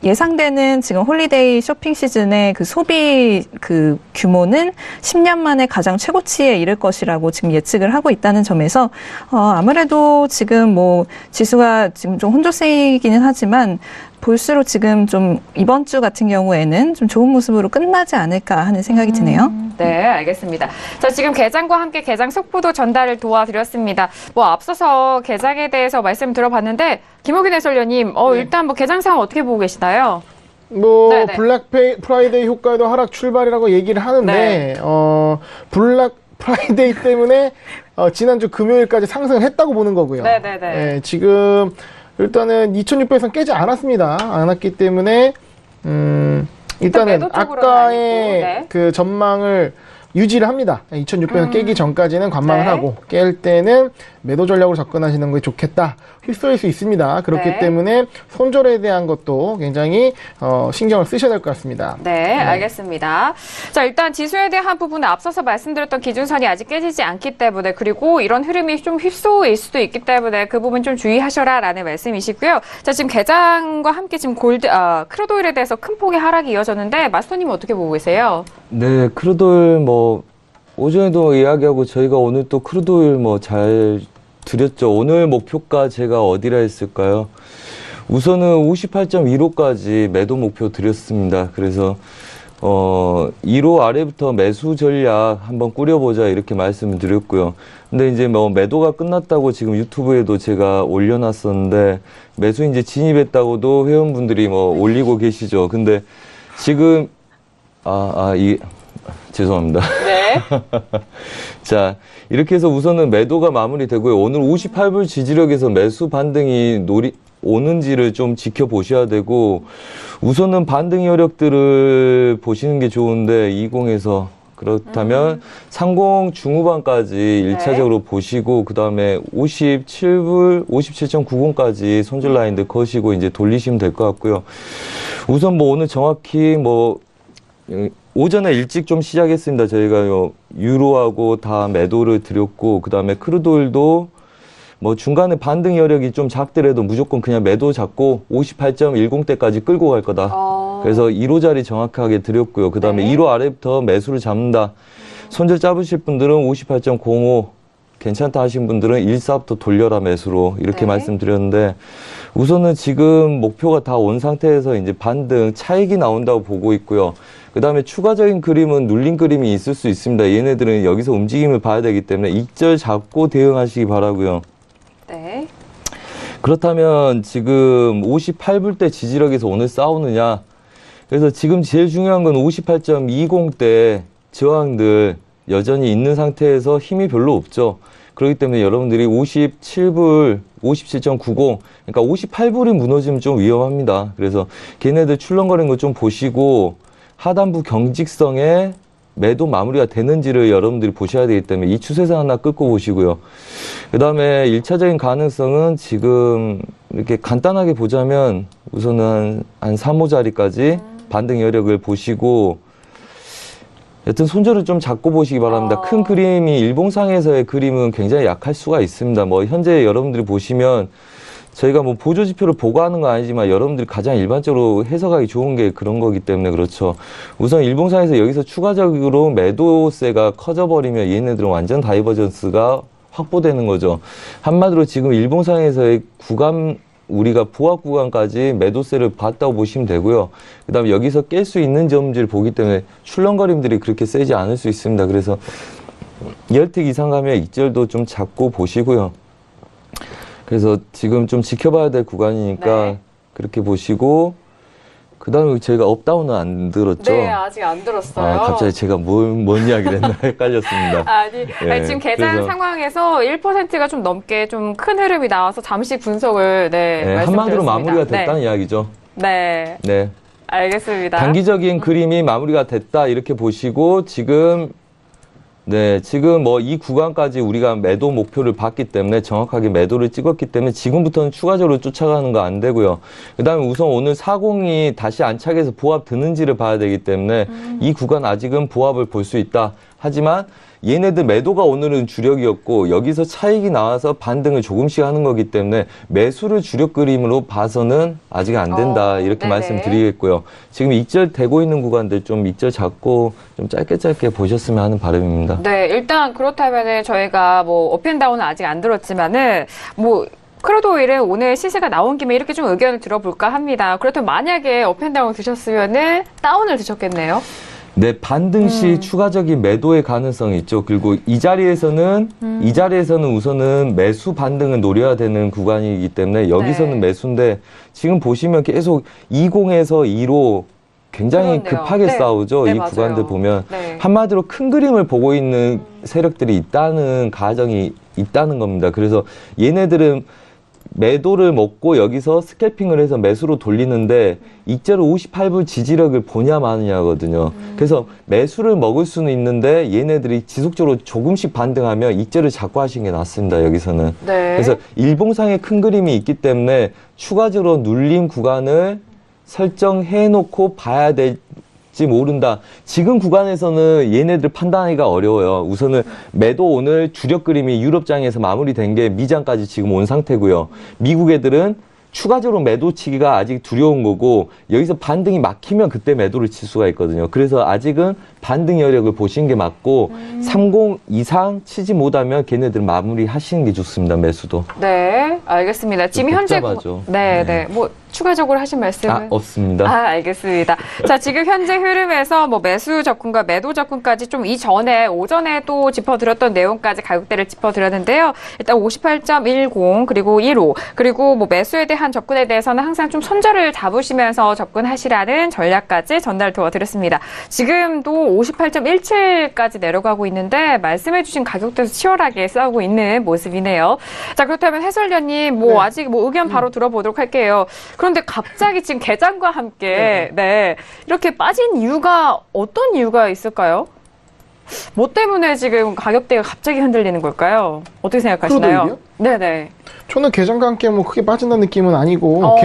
예상되는 지금 홀리데이 쇼핑 시즌의 그 소비 그 규모는 10년 만에 가장 최고치에 이를 것이라고 지금 예측을 하고 있다는 점에서 아무래도 지금 뭐 지수가 지금 좀 혼조세이기는 하지만 볼수록 지금 좀 이번 주 같은 경우에는 좀 좋은 모습으로 끝나지 않을까 하는 생각이 드네요. 네, 알겠습니다. 자, 지금 개장과 함께 개장 속보도 전달을 도와드렸습니다. 뭐 앞서서 개장에 대해서 말씀 들어봤는데 김호균 해설위원님, 일단 뭐 개장 상황 어떻게 보고 계시나요? 뭐 블랙 프라이데이 효과에도 하락 출발이라고 얘기를 하는데 블랙 프라이데이 때문에 지난주 금요일까지 상승을 했다고 보는 거고요. 네네네. 지금 일단은 2,600선 깨지 않았기 때문에 일단은 아까의 그 전망을 유지를 합니다. 2,600원 깨기 전까지는 관망을 하고 깰 때는 매도 전략으로 접근하시는 게 좋겠다. 휩쓸릴 수 있습니다. 그렇기 때문에 손절에 대한 것도 굉장히 신경을 쓰셔야 될 것 같습니다. 네, 알겠습니다. 자, 일단 지수에 대한 부분은 앞서서 말씀드렸던 기준선이 아직 깨지지 않기 때문에 그리고 이런 흐름이 좀 휩소일 수도 있기 때문에 그 부분 좀 주의하셔라라는 말씀이시고요. 자, 지금 개장과 함께 지금 크루드오일에 대해서 큰 폭의 하락이 이어졌는데 마스터님은 어떻게 보고 계세요? 네, 크루드오일 뭐 오전에도 이야기하고 저희가 오늘 또 크루드오일 뭐 잘 드렸죠. 오늘 목표가 제가 어디라 했을까요? 우선은 58.15까지 매도 목표 드렸습니다. 그래서 2로 아래부터 매수 전략 한번 꾸려보자 이렇게 말씀을 드렸고요. 근데 이제 뭐 매도가 끝났다고 지금 유튜브에도 제가 올려놨었는데 매수 이제 진입했다고도 회원분들이 뭐 올리고 계시죠. 근데 지금 죄송합니다. 네. 자, 이렇게 해서 우선은 매도가 마무리되고요. 오늘 58불 지지력에서 매수 반등이 오는지를 좀 지켜보셔야 되고, 우선은 반등 여력들을 보시는 게 좋은데, 20에서. 그렇다면 30 중후반까지 1차적으로 보시고, 그 다음에 57불, 57.90까지 손절 라인들 거시고 이제 돌리시면 될 것 같고요. 우선 뭐 오늘 정확히 오전에 일찍 좀 시작했습니다. 저희가 유로하고 다 매도를 드렸고, 그 다음에 크루드오일도 중간에 반등 여력이 좀 작더라도 무조건 그냥 매도 잡고 58.10대까지 끌고 갈 거다. 그래서 1호 자리 정확하게 드렸고요. 그 다음에 1호 아래부터 매수를 잡는다. 손절 잡으실 분들은 58.05 괜찮다 하신 분들은 14부터 돌려라 매수로 이렇게 말씀드렸는데, 우선은 지금 목표가 다 온 상태에서 이제 반등 차익이 나온다고 보고 있고요. 그 다음에 추가적인 그림은 눌린 그림이 있을 수 있습니다. 얘네들은 여기서 움직임을 봐야 되기 때문에 익절 잡고 대응하시기 바라고요. 네. 그렇다면 지금 58불대 지지력에서 오늘 싸우느냐? 그래서 지금 제일 중요한 건 58.20대 저항들 여전히 있는 상태에서 힘이 별로 없죠. 그렇기 때문에 여러분들이 57불, 57.90, 그러니까 58불이 무너지면 좀 위험합니다. 그래서 걔네들 출렁거리는 거 좀 보시고 하단부 경직성에 매도 마무리가 되는지를 여러분들이 보셔야 되기 때문에 이 추세선 하나 끊고 보시고요. 그 다음에 1차적인 가능성은 지금 이렇게 간단하게 보자면 우선은 한 3호 자리까지 반등 여력을 보시고, 여튼 손절을 좀 잡고 보시기 바랍니다. 큰 그림이 일봉상에서의 그림은 굉장히 약할 수가 있습니다. 현재 여러분들이 보시면 저희가 보조 지표를 보고 하는 건 아니지만 여러분들이 가장 일반적으로 해석하기 좋은 게 그런 거기 때문에 그렇죠. 우선 일봉상에서 여기서 추가적으로 매도세가 커져버리면 얘네들은 완전 다이버전스가 확보되는 거죠. 한마디로 지금 일봉상에서의 구간, 우리가 보합 구간까지 매도세를 봤다고 보시면 되고요. 그 다음에 여기서 깰 수 있는 점들을 보기 때문에 출렁거림들이 그렇게 세지 않을 수 있습니다. 그래서 열택 이상 가면 익절도 좀 잡고 보시고요. 그래서 지금 좀 지켜봐야 될 구간이니까 그렇게 보시고, 그 다음에 저희가 업다운은 안 들었죠? 네, 아직 안 들었어요. 갑자기 제가 뭔 이야기를 했나 헷갈렸습니다. 아니, 지금 계산 그래서 상황에서 1%가 좀 넘게 좀 큰 흐름이 나와서 잠시 분석을 한마디로 말씀드렸습니다. 마무리가 됐다는 이야기죠. 네. 네. 알겠습니다. 단기적인 그림이 마무리가 됐다 이렇게 보시고, 지금 이 구간까지 우리가 매도 목표를 봤기 때문에 정확하게 매도를 찍었기 때문에 지금부터는 추가적으로 쫓아가는 거 안 되고요. 그 다음에 우선 오늘 40이 다시 안착해서 보합 드는지를 봐야 되기 때문에 이 구간 아직은 보합을 볼 수 있다. 하지만 얘네들 매도가 오늘은 주력이었고 여기서 차익이 나와서 반등을 조금씩 하는 거기 때문에 매수를 주력 그림으로 봐서는 아직 안 된다. 이렇게 말씀드리겠고요. 지금 익절 되고 있는 구간들 좀 익절 잡고 좀 짧게 보셨으면 하는 바람입니다. 네, 일단 그렇다면은 저희가 업앤다운은 아직 안 들었지만은 크루드오일은 오늘 시세가 나온 김에 이렇게 좀 의견을 들어볼까 합니다. 그렇다면 만약에 업앤다운 드셨으면은 다운을 드셨겠네요. 네, 반등 시 추가적인 매도의 가능성이 있죠. 그리고 이 자리에서는 우선은 매수 반등을 노려야 되는 구간이기 때문에 여기서는 매수인데 지금 보시면 계속 20에서 2로 굉장히 그렇네요. 급하게 싸우죠. 이 맞아요. 구간들 보면 한마디로 큰 그림을 보고 있는 세력들이 있다는 가정이 있다는 겁니다. 그래서 얘네들은 매도를 먹고 여기서 스캘핑을 해서 매수로 돌리는데 익절 58불 지지력을 보냐 마느냐거든요. 그래서 매수를 먹을 수는 있는데 얘네들이 지속적으로 조금씩 반등하면 익절을 잡고 하시는 게 낫습니다. 여기서는. 그래서 일봉상의 큰 그림이 있기 때문에 추가적으로 눌림 구간을 설정해 놓고 봐야 될지 모른다. 지금 구간에서는 얘네들 판단하기가 어려워요. 우선은 매도 오늘 주력 그림이 유럽장에서 마무리된 게 미장까지 지금 온 상태고요. 미국 애들은 추가적으로 매도 치기가 아직 두려운 거고 여기서 반등이 막히면 그때 매도를 칠 수가 있거든요. 그래서 아직은 반등 여력을 보시는 게 맞고 30 이상 치지 못하면 걔네들 마무리 하시는 게 좋습니다. 매수도. 네, 알겠습니다. 지금 현재 복잡하죠. 추가적으로 하신 말씀은? 없습니다. 알겠습니다. 자, 지금 현재 흐름에서 매수 접근과 매도 접근까지 좀 이전에 오전에 또 짚어드렸던 내용까지 가격대를 짚어드렸는데요. 일단 58.10 그리고 1호 그리고 매수에 대한 접근에 대해서는 항상 좀 손절을 잡으시면서 접근하시라는 전략까지 전달 도와드렸습니다. 지금도 58.17까지 내려가고 있는데 말씀해주신 가격대에서 치열하게 싸우고 있는 모습이네요. 자, 그렇다면 해설위원님 네. 아직 의견 바로 들어보도록 할게요. 그런데 갑자기 지금 개장과 함께 이렇게 빠진 이유가 어떤 이유가 있을까요? 뭐 때문에 지금 가격대가 갑자기 흔들리는 걸까요? 어떻게 생각하시나요? 크루드 네네. 저는 개장과 함께 뭐 크게 빠진다는 느낌은 아니고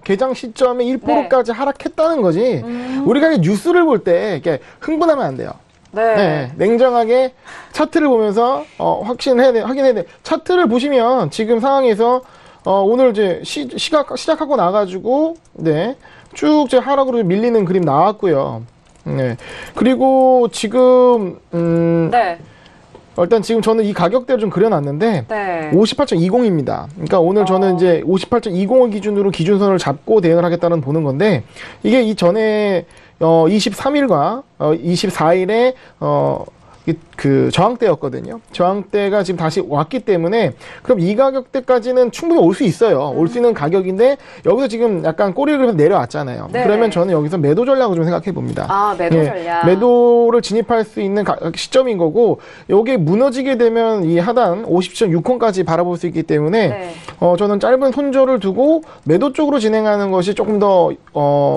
개장 시점에 1%까지 하락했다는 거지. 우리가 뉴스를 볼 때 이렇게 흥분하면 안 돼요. 네, 냉정하게 차트를 보면서 확인해야 돼. 차트를 보시면 지금 상황에서 오늘 이제 시작하고 나가지고 쭉 제 하락으로 밀리는 그림 나왔고요. 네. 그리고 지금 일단 지금 저는 이 가격대를 좀 그려놨는데 58.20입니다. 그러니까 오늘 저는 이제 58.20을 기준으로 기준선을 잡고 대응을 하겠다는 보는 건데 이게 이 전에 23일과 24일에 그 저항대였거든요. 저항대가 지금 다시 왔기 때문에 그럼 이 가격대까지는 충분히 올 수 있어요. 올 수 있는 가격인데 여기서 지금 약간 꼬리를 내려왔잖아요. 그러면 저는 여기서 매도 전략을 좀 생각해 봅니다. 매도 전략. 매도를 진입할 수 있는 시점인 거고 요게 무너지게 되면 이 하단 50.6원까지 바라볼 수 있기 때문에 저는 짧은 손절을 두고 매도 쪽으로 진행하는 것이 조금 더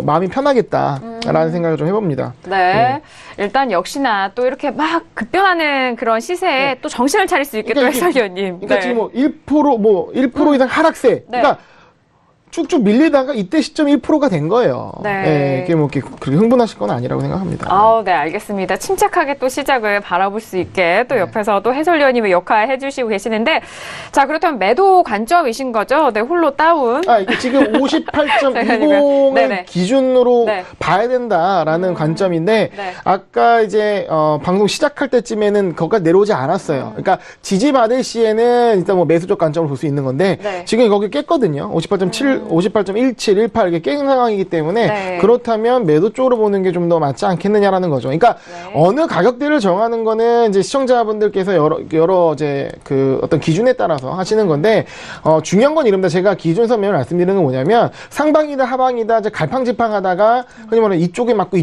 마음이 편하겠다라는 생각을 좀 해봅니다. 일단 역시나 또 이렇게 막 급변하는 그런 시세에 또 정신을 차릴 수 있게 또 해설위원님. 그러니까 지금 뭐 1% 이상 하락세. 그러니까 쭉쭉 밀리다가 이때 시점 1%가 된 거예요. 이게 뭐 그렇게 흥분하실 건 아니라고 생각합니다. 네, 알겠습니다. 침착하게 또 시작을 바라볼 수 있게 또 옆에서 또 해설위원님의 역할 해주시고 계시는데, 자, 그렇다면 매도 관점이신 거죠? 홀로 다운. 이게 지금 58.20을 기준으로 봐야 된다라는 관점인데, 아까 이제 방송 시작할 때쯤에는 거기까지 내려오지 않았어요. 그러니까 지지받을 시에는 일단 뭐 매수적 관점을 볼 수 있는 건데, 지금 거기 깼거든요. 58.17, 18 이게 깬 상황이기 때문에 그렇다면 매도 쪽으로 보는 게 좀 더 맞지 않겠느냐라는 거죠. 그러니까 어느 가격대를 정하는 거는 이제 시청자분들께서 여러 이제 그 어떤 기준에 따라서 하시는 건데 중요한 건 이럽니다. 제가 기준 선명을 말씀드리는 건 뭐냐면 상방이다 하방이다 이제 갈팡질팡하다가 흔히 말하는 이쪽에 맞고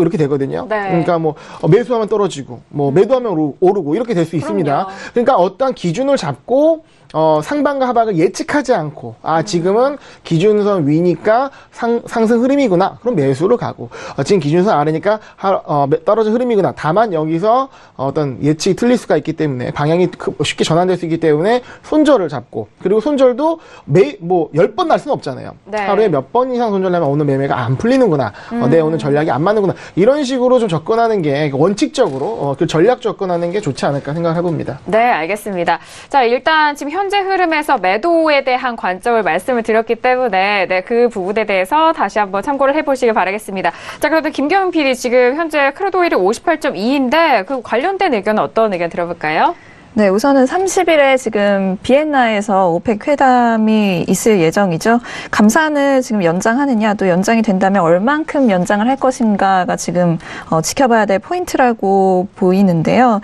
이렇게 되거든요. 그러니까 뭐 매수하면 떨어지고 뭐 매도하면 오르고 이렇게 될 수 있습니다. 그러니까 어떤 기준을 잡고 상방과 하방을 예측하지 않고 지금은 기준선 위니까 상승 흐름이구나. 그럼 매수로 가고 지금 기준선 아래니까 떨어진 흐름이구나. 다만 여기서 어떤 예측이 틀릴 수가 있기 때문에 방향이 쉽게 전환될 수 있기 때문에 손절을 잡고 그리고 손절도 뭐 10번 날 수는 없잖아요. 하루에 몇 번 이상 손절하면 오늘 매매가 안 풀리는구나. 내 오늘 전략이 안 맞는구나. 이런 식으로 좀 접근하는 게 원칙적으로 그 전략 접근하는 게 좋지 않을까 생각을 해봅니다. 네, 알겠습니다. 자, 일단 지금 현재 흐름에서 매도에 대한 관점을 말씀을 드렸기 때문에 그 부분에 대해서 다시 한번 참고를 해보시길 바라겠습니다. 자, 그러면 김경훈 PD 지금 현재 크루드 오일이 58.2인데 그 관련된 의견은 어떤 의견 들어볼까요? 네, 우선은 30일에 지금 비엔나에서 오펙 회담이 있을 예정이죠. 감산을 지금 연장하느냐, 또 연장이 된다면 얼만큼 연장을 할 것인가가 지금 지켜봐야 될 포인트라고 보이는데요.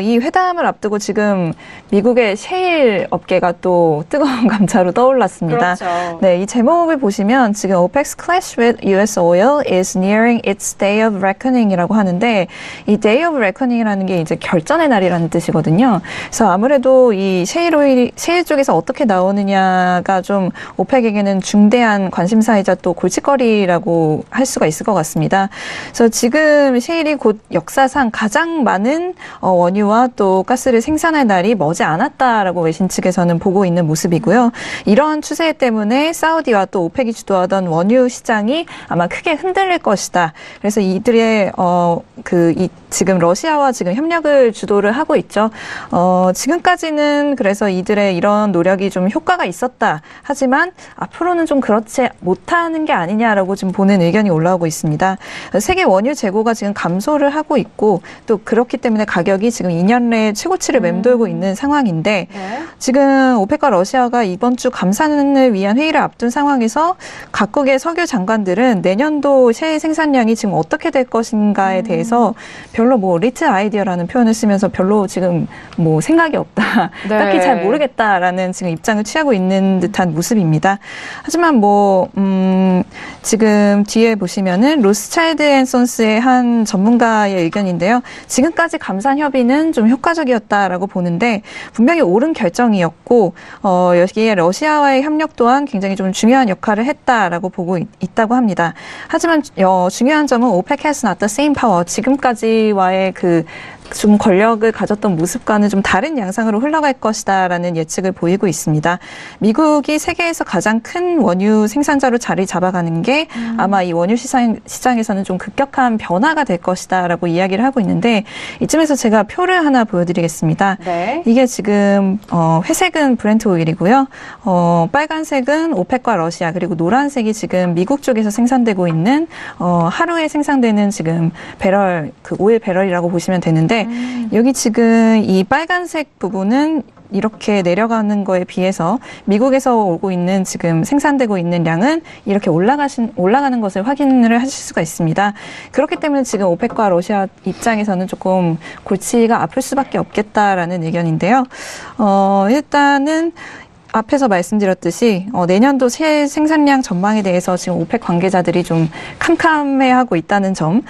이 회담을 앞두고 지금 미국의 셰일 업계가 또 뜨거운 감자로 떠올랐습니다. 그렇죠. 네, 이 제목을 보시면 지금 OPEC's clash with US oil is nearing its day of reckoning이라고 하는데 이 day of reckoning이라는 게 이제 결전의 날이라는 뜻이거든요. 그래서 아무래도 이 셰일 쪽에서 어떻게 나오느냐가 좀 오펙에게는 중대한 관심사이자 또 골칫거리라고 할 수가 있을 것 같습니다. 그래서 지금 셰일이 곧 역사상 가장 많은 원유와 또 가스를 생산할 날이 머지 않았다라고 외신 측에서는 보고 있는 모습이고요. 이러한 추세 때문에 사우디와 또 오펙이 주도하던 원유 시장이 아마 크게 흔들릴 것이다. 그래서 이들의 지금 러시아와 지금 협력을 주도를 하고 있죠. 지금까지는 그래서 이들의 이런 노력이 좀 효과가 있었다. 하지만 앞으로는 좀 그렇지 못하는 게 아니냐라고 지금 보는 의견이 올라오고 있습니다. 세계 원유 재고가 지금 감소를 하고 있고 또 그렇기 때문에 가격이 지금 2년 내에 최고치를 맴돌고 있는 상황인데 지금 오펙과 러시아가 이번 주 감산을 위한 회의를 앞둔 상황에서 각국의 석유 장관들은 내년도 셰일 생산량이 지금 어떻게 될 것인가에 대해서 별로 뭐 리틀 아이디어라는 표현을 쓰면서 별로 지금 뭐 생각이 없다. 네. 딱히 잘 모르겠다라는 지금 입장을 취하고 있는 듯한 모습입니다. 하지만 지금 뒤에 보시면은 로스차일드 앤 손스의 한 전문가의 의견인데요. 지금까지 감산 협의는 좀 효과적이었다라고 보는데 분명히 옳은 결정이었고 여기에 러시아와의 협력 또한 굉장히 좀 중요한 역할을 했다라고 보고 있다고 합니다. 하지만 중요한 점은 OPEC has not the same power. 지금까지와의 좀 권력을 가졌던 모습과는 좀 다른 양상으로 흘러갈 것이다라는 예측을 보이고 있습니다. 미국이 세계에서 가장 큰 원유 생산자로 자리 잡아가는 게 아마 이 원유 시장에서는 좀 급격한 변화가 될 것이다라고 이야기를 하고 있는데 이쯤에서 제가 표를 하나 보여드리겠습니다. 네. 이게 지금 회색은 브렌트 오일이고요. 빨간색은 오펙과 러시아 그리고 노란색이 지금 미국 쪽에서 생산되고 있는 하루에 생산되는 지금 배럴 오일 배럴이라고 보시면 되는데 여기 지금 이 빨간색 부분은 이렇게 내려가는 거에 비해서 미국에서 오고 있는 지금 생산되고 있는 양은 이렇게 올라가는 것을 확인을 하실 수가 있습니다. 그렇기 때문에 지금 오펙과 러시아 입장에서는 조금 골치가 아플 수밖에 없겠다라는 의견인데요. 일단은 앞에서 말씀드렸듯이 내년도 새 생산량 전망에 대해서 지금 오펙 관계자들이 좀 캄캄해하고 있다는 점,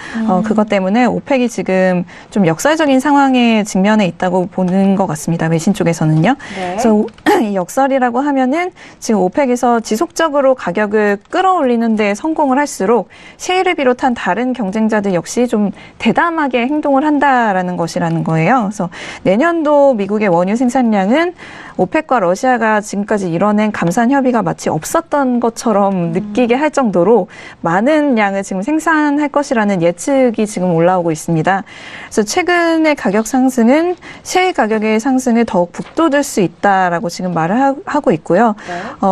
그것 때문에 오펙이 지금 좀 역설적인 상황에 직면해 있다고 보는 것 같습니다. 외신 쪽에서는요. 네. 그래서 이 역설이라고 하면은 지금 오펙에서 지속적으로 가격을 끌어올리는 데 성공을 할수록 셰일을 비롯한 다른 경쟁자들 역시 좀 대담하게 행동을 한다라는 것이라는 거예요. 그래서 내년도 미국의 원유 생산량은 오펙과 러시아가 지금까지 이뤄낸 감산 협의가 마치 없었던 것처럼 느끼게 할 정도로 많은 양을 지금 생산할 것이라는 예측이 지금 올라오고 있습니다. 그래서 최근의 가격 상승은 셰일 가격의 상승을 더욱 북돋을 수 있다라고 지금 말을 하고 있고요. 네.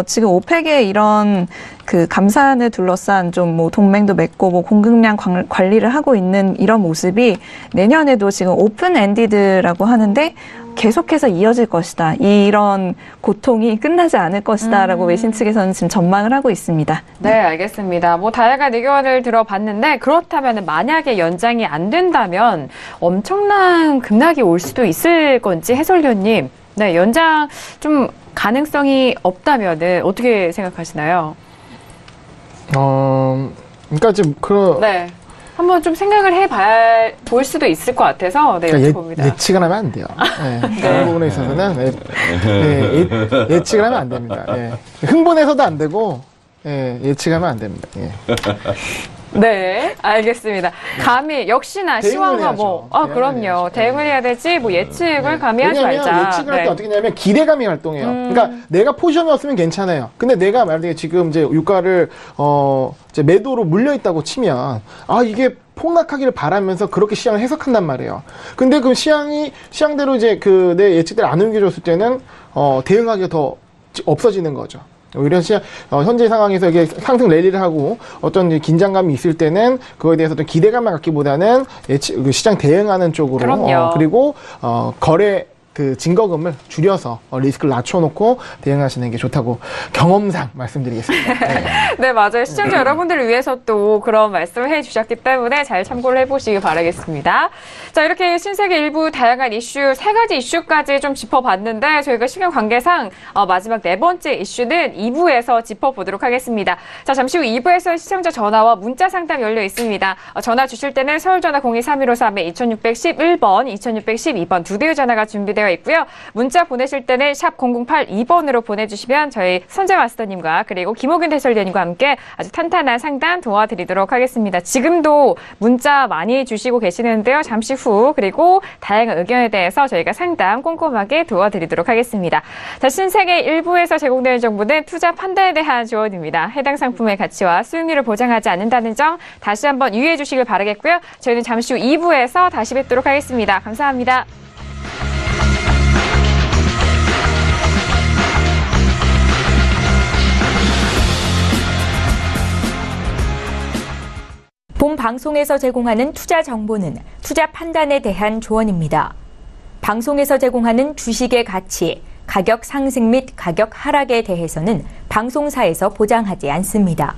지금 오펙의 이런 감산을 둘러싼 좀 동맹도 맺고 공급량 관리를 하고 있는 이런 모습이 내년에도 지금 오픈 엔디드라고 하는데 계속해서 이어질 것이다. 이런 고통이 끝나지 않을 것이다라고 외신 측에서는 지금 전망을 하고 있습니다. 네, 알겠습니다. 다양한 의견을 들어봤는데 그렇다면 만약에 연장이 안 된다면 엄청난 급락이 올 수도 있을 건지 해설위원님, 네, 연장 좀 가능성이 없다면은 어떻게 생각하시나요? 그러니까 지금 네. 한번 좀 생각을 볼 수도 있을 것 같아서 여쭤봅니다. 예측을 하면 안 돼요. 네. 그런 부분에 있어서는 예측을 하면 안 됩니다. 흥분해서도 안 되고 예측하면 안 됩니다. 네, 알겠습니다. 감히 역시나 시황과 그럼요. 해야죠. 대응을 해야 될지 예측을 감히 하지 말자. 왜냐면 예측을 할 때 어떻게 되냐면 기대감이 활동해요. 그러니까 내가 포지션이 없으면 괜찮아요. 근데 내가 만약에 지금 이제 유가를 이제 매도로 물려 있다고 치면 이게 폭락하기를 바라면서 그렇게 시장을 해석한단 말이에요. 근데 그 시장대로 이제 내 예측대로 안 옮겨줬을 때는 대응하기가 더 없어지는 거죠. 오히려 현재 상황에서 이게 상승 랠리를 하고 어떤 긴장감이 있을 때는 그거에 대해서 어떤 기대감을 갖기보다는 시장 대응하는 쪽으로 그리고 거래 증거금을 줄여서 리스크를 낮춰놓고 대응하시는 게 좋다고 경험상 말씀드리겠습니다. 네, 맞아요. 시청자 여러분들을 위해서 또 그런 말씀을 해주셨기 때문에 잘 참고를 해보시기 바라겠습니다. 자, 이렇게 신세계 일부 다양한 이슈, 3가지 이슈까지 좀 짚어봤는데 저희가 시간 관계상 마지막 4번째 이슈는 2부에서 짚어보도록 하겠습니다. 자, 잠시 후 2부에서 시청자 전화와 문자 상담 열려 있습니다. 전화 주실 때는 서울전화 023153에 2611번, 2612번 2대의 전화가 준비되어 있고요. 문자 보내실 때는 샵 0082번으로 보내주시면 저희 선재 마스터님과 그리고 김호균 해설위원님과 함께 아주 탄탄한 상담 도와드리도록 하겠습니다. 지금도 문자 많이 주시고 계시는데요. 잠시 후 그리고 다양한 의견에 대해서 저희가 상담 꼼꼼하게 도와드리도록 하겠습니다. 자, 신세계 1부에서 제공되는 정보는 투자 판단에 대한 조언입니다. 해당 상품의 가치와 수익률을 보장하지 않는다는 점 다시 한번 유의해 주시길 바라겠고요. 저희는 잠시 후 2부에서 다시 뵙도록 하겠습니다. 감사합니다. 본 방송에서 제공하는 투자 정보는 투자 판단에 대한 조언입니다. 방송에서 제공하는 주식의 가치, 가격 상승 및 가격 하락에 대해서는 방송사에서 보장하지 않습니다.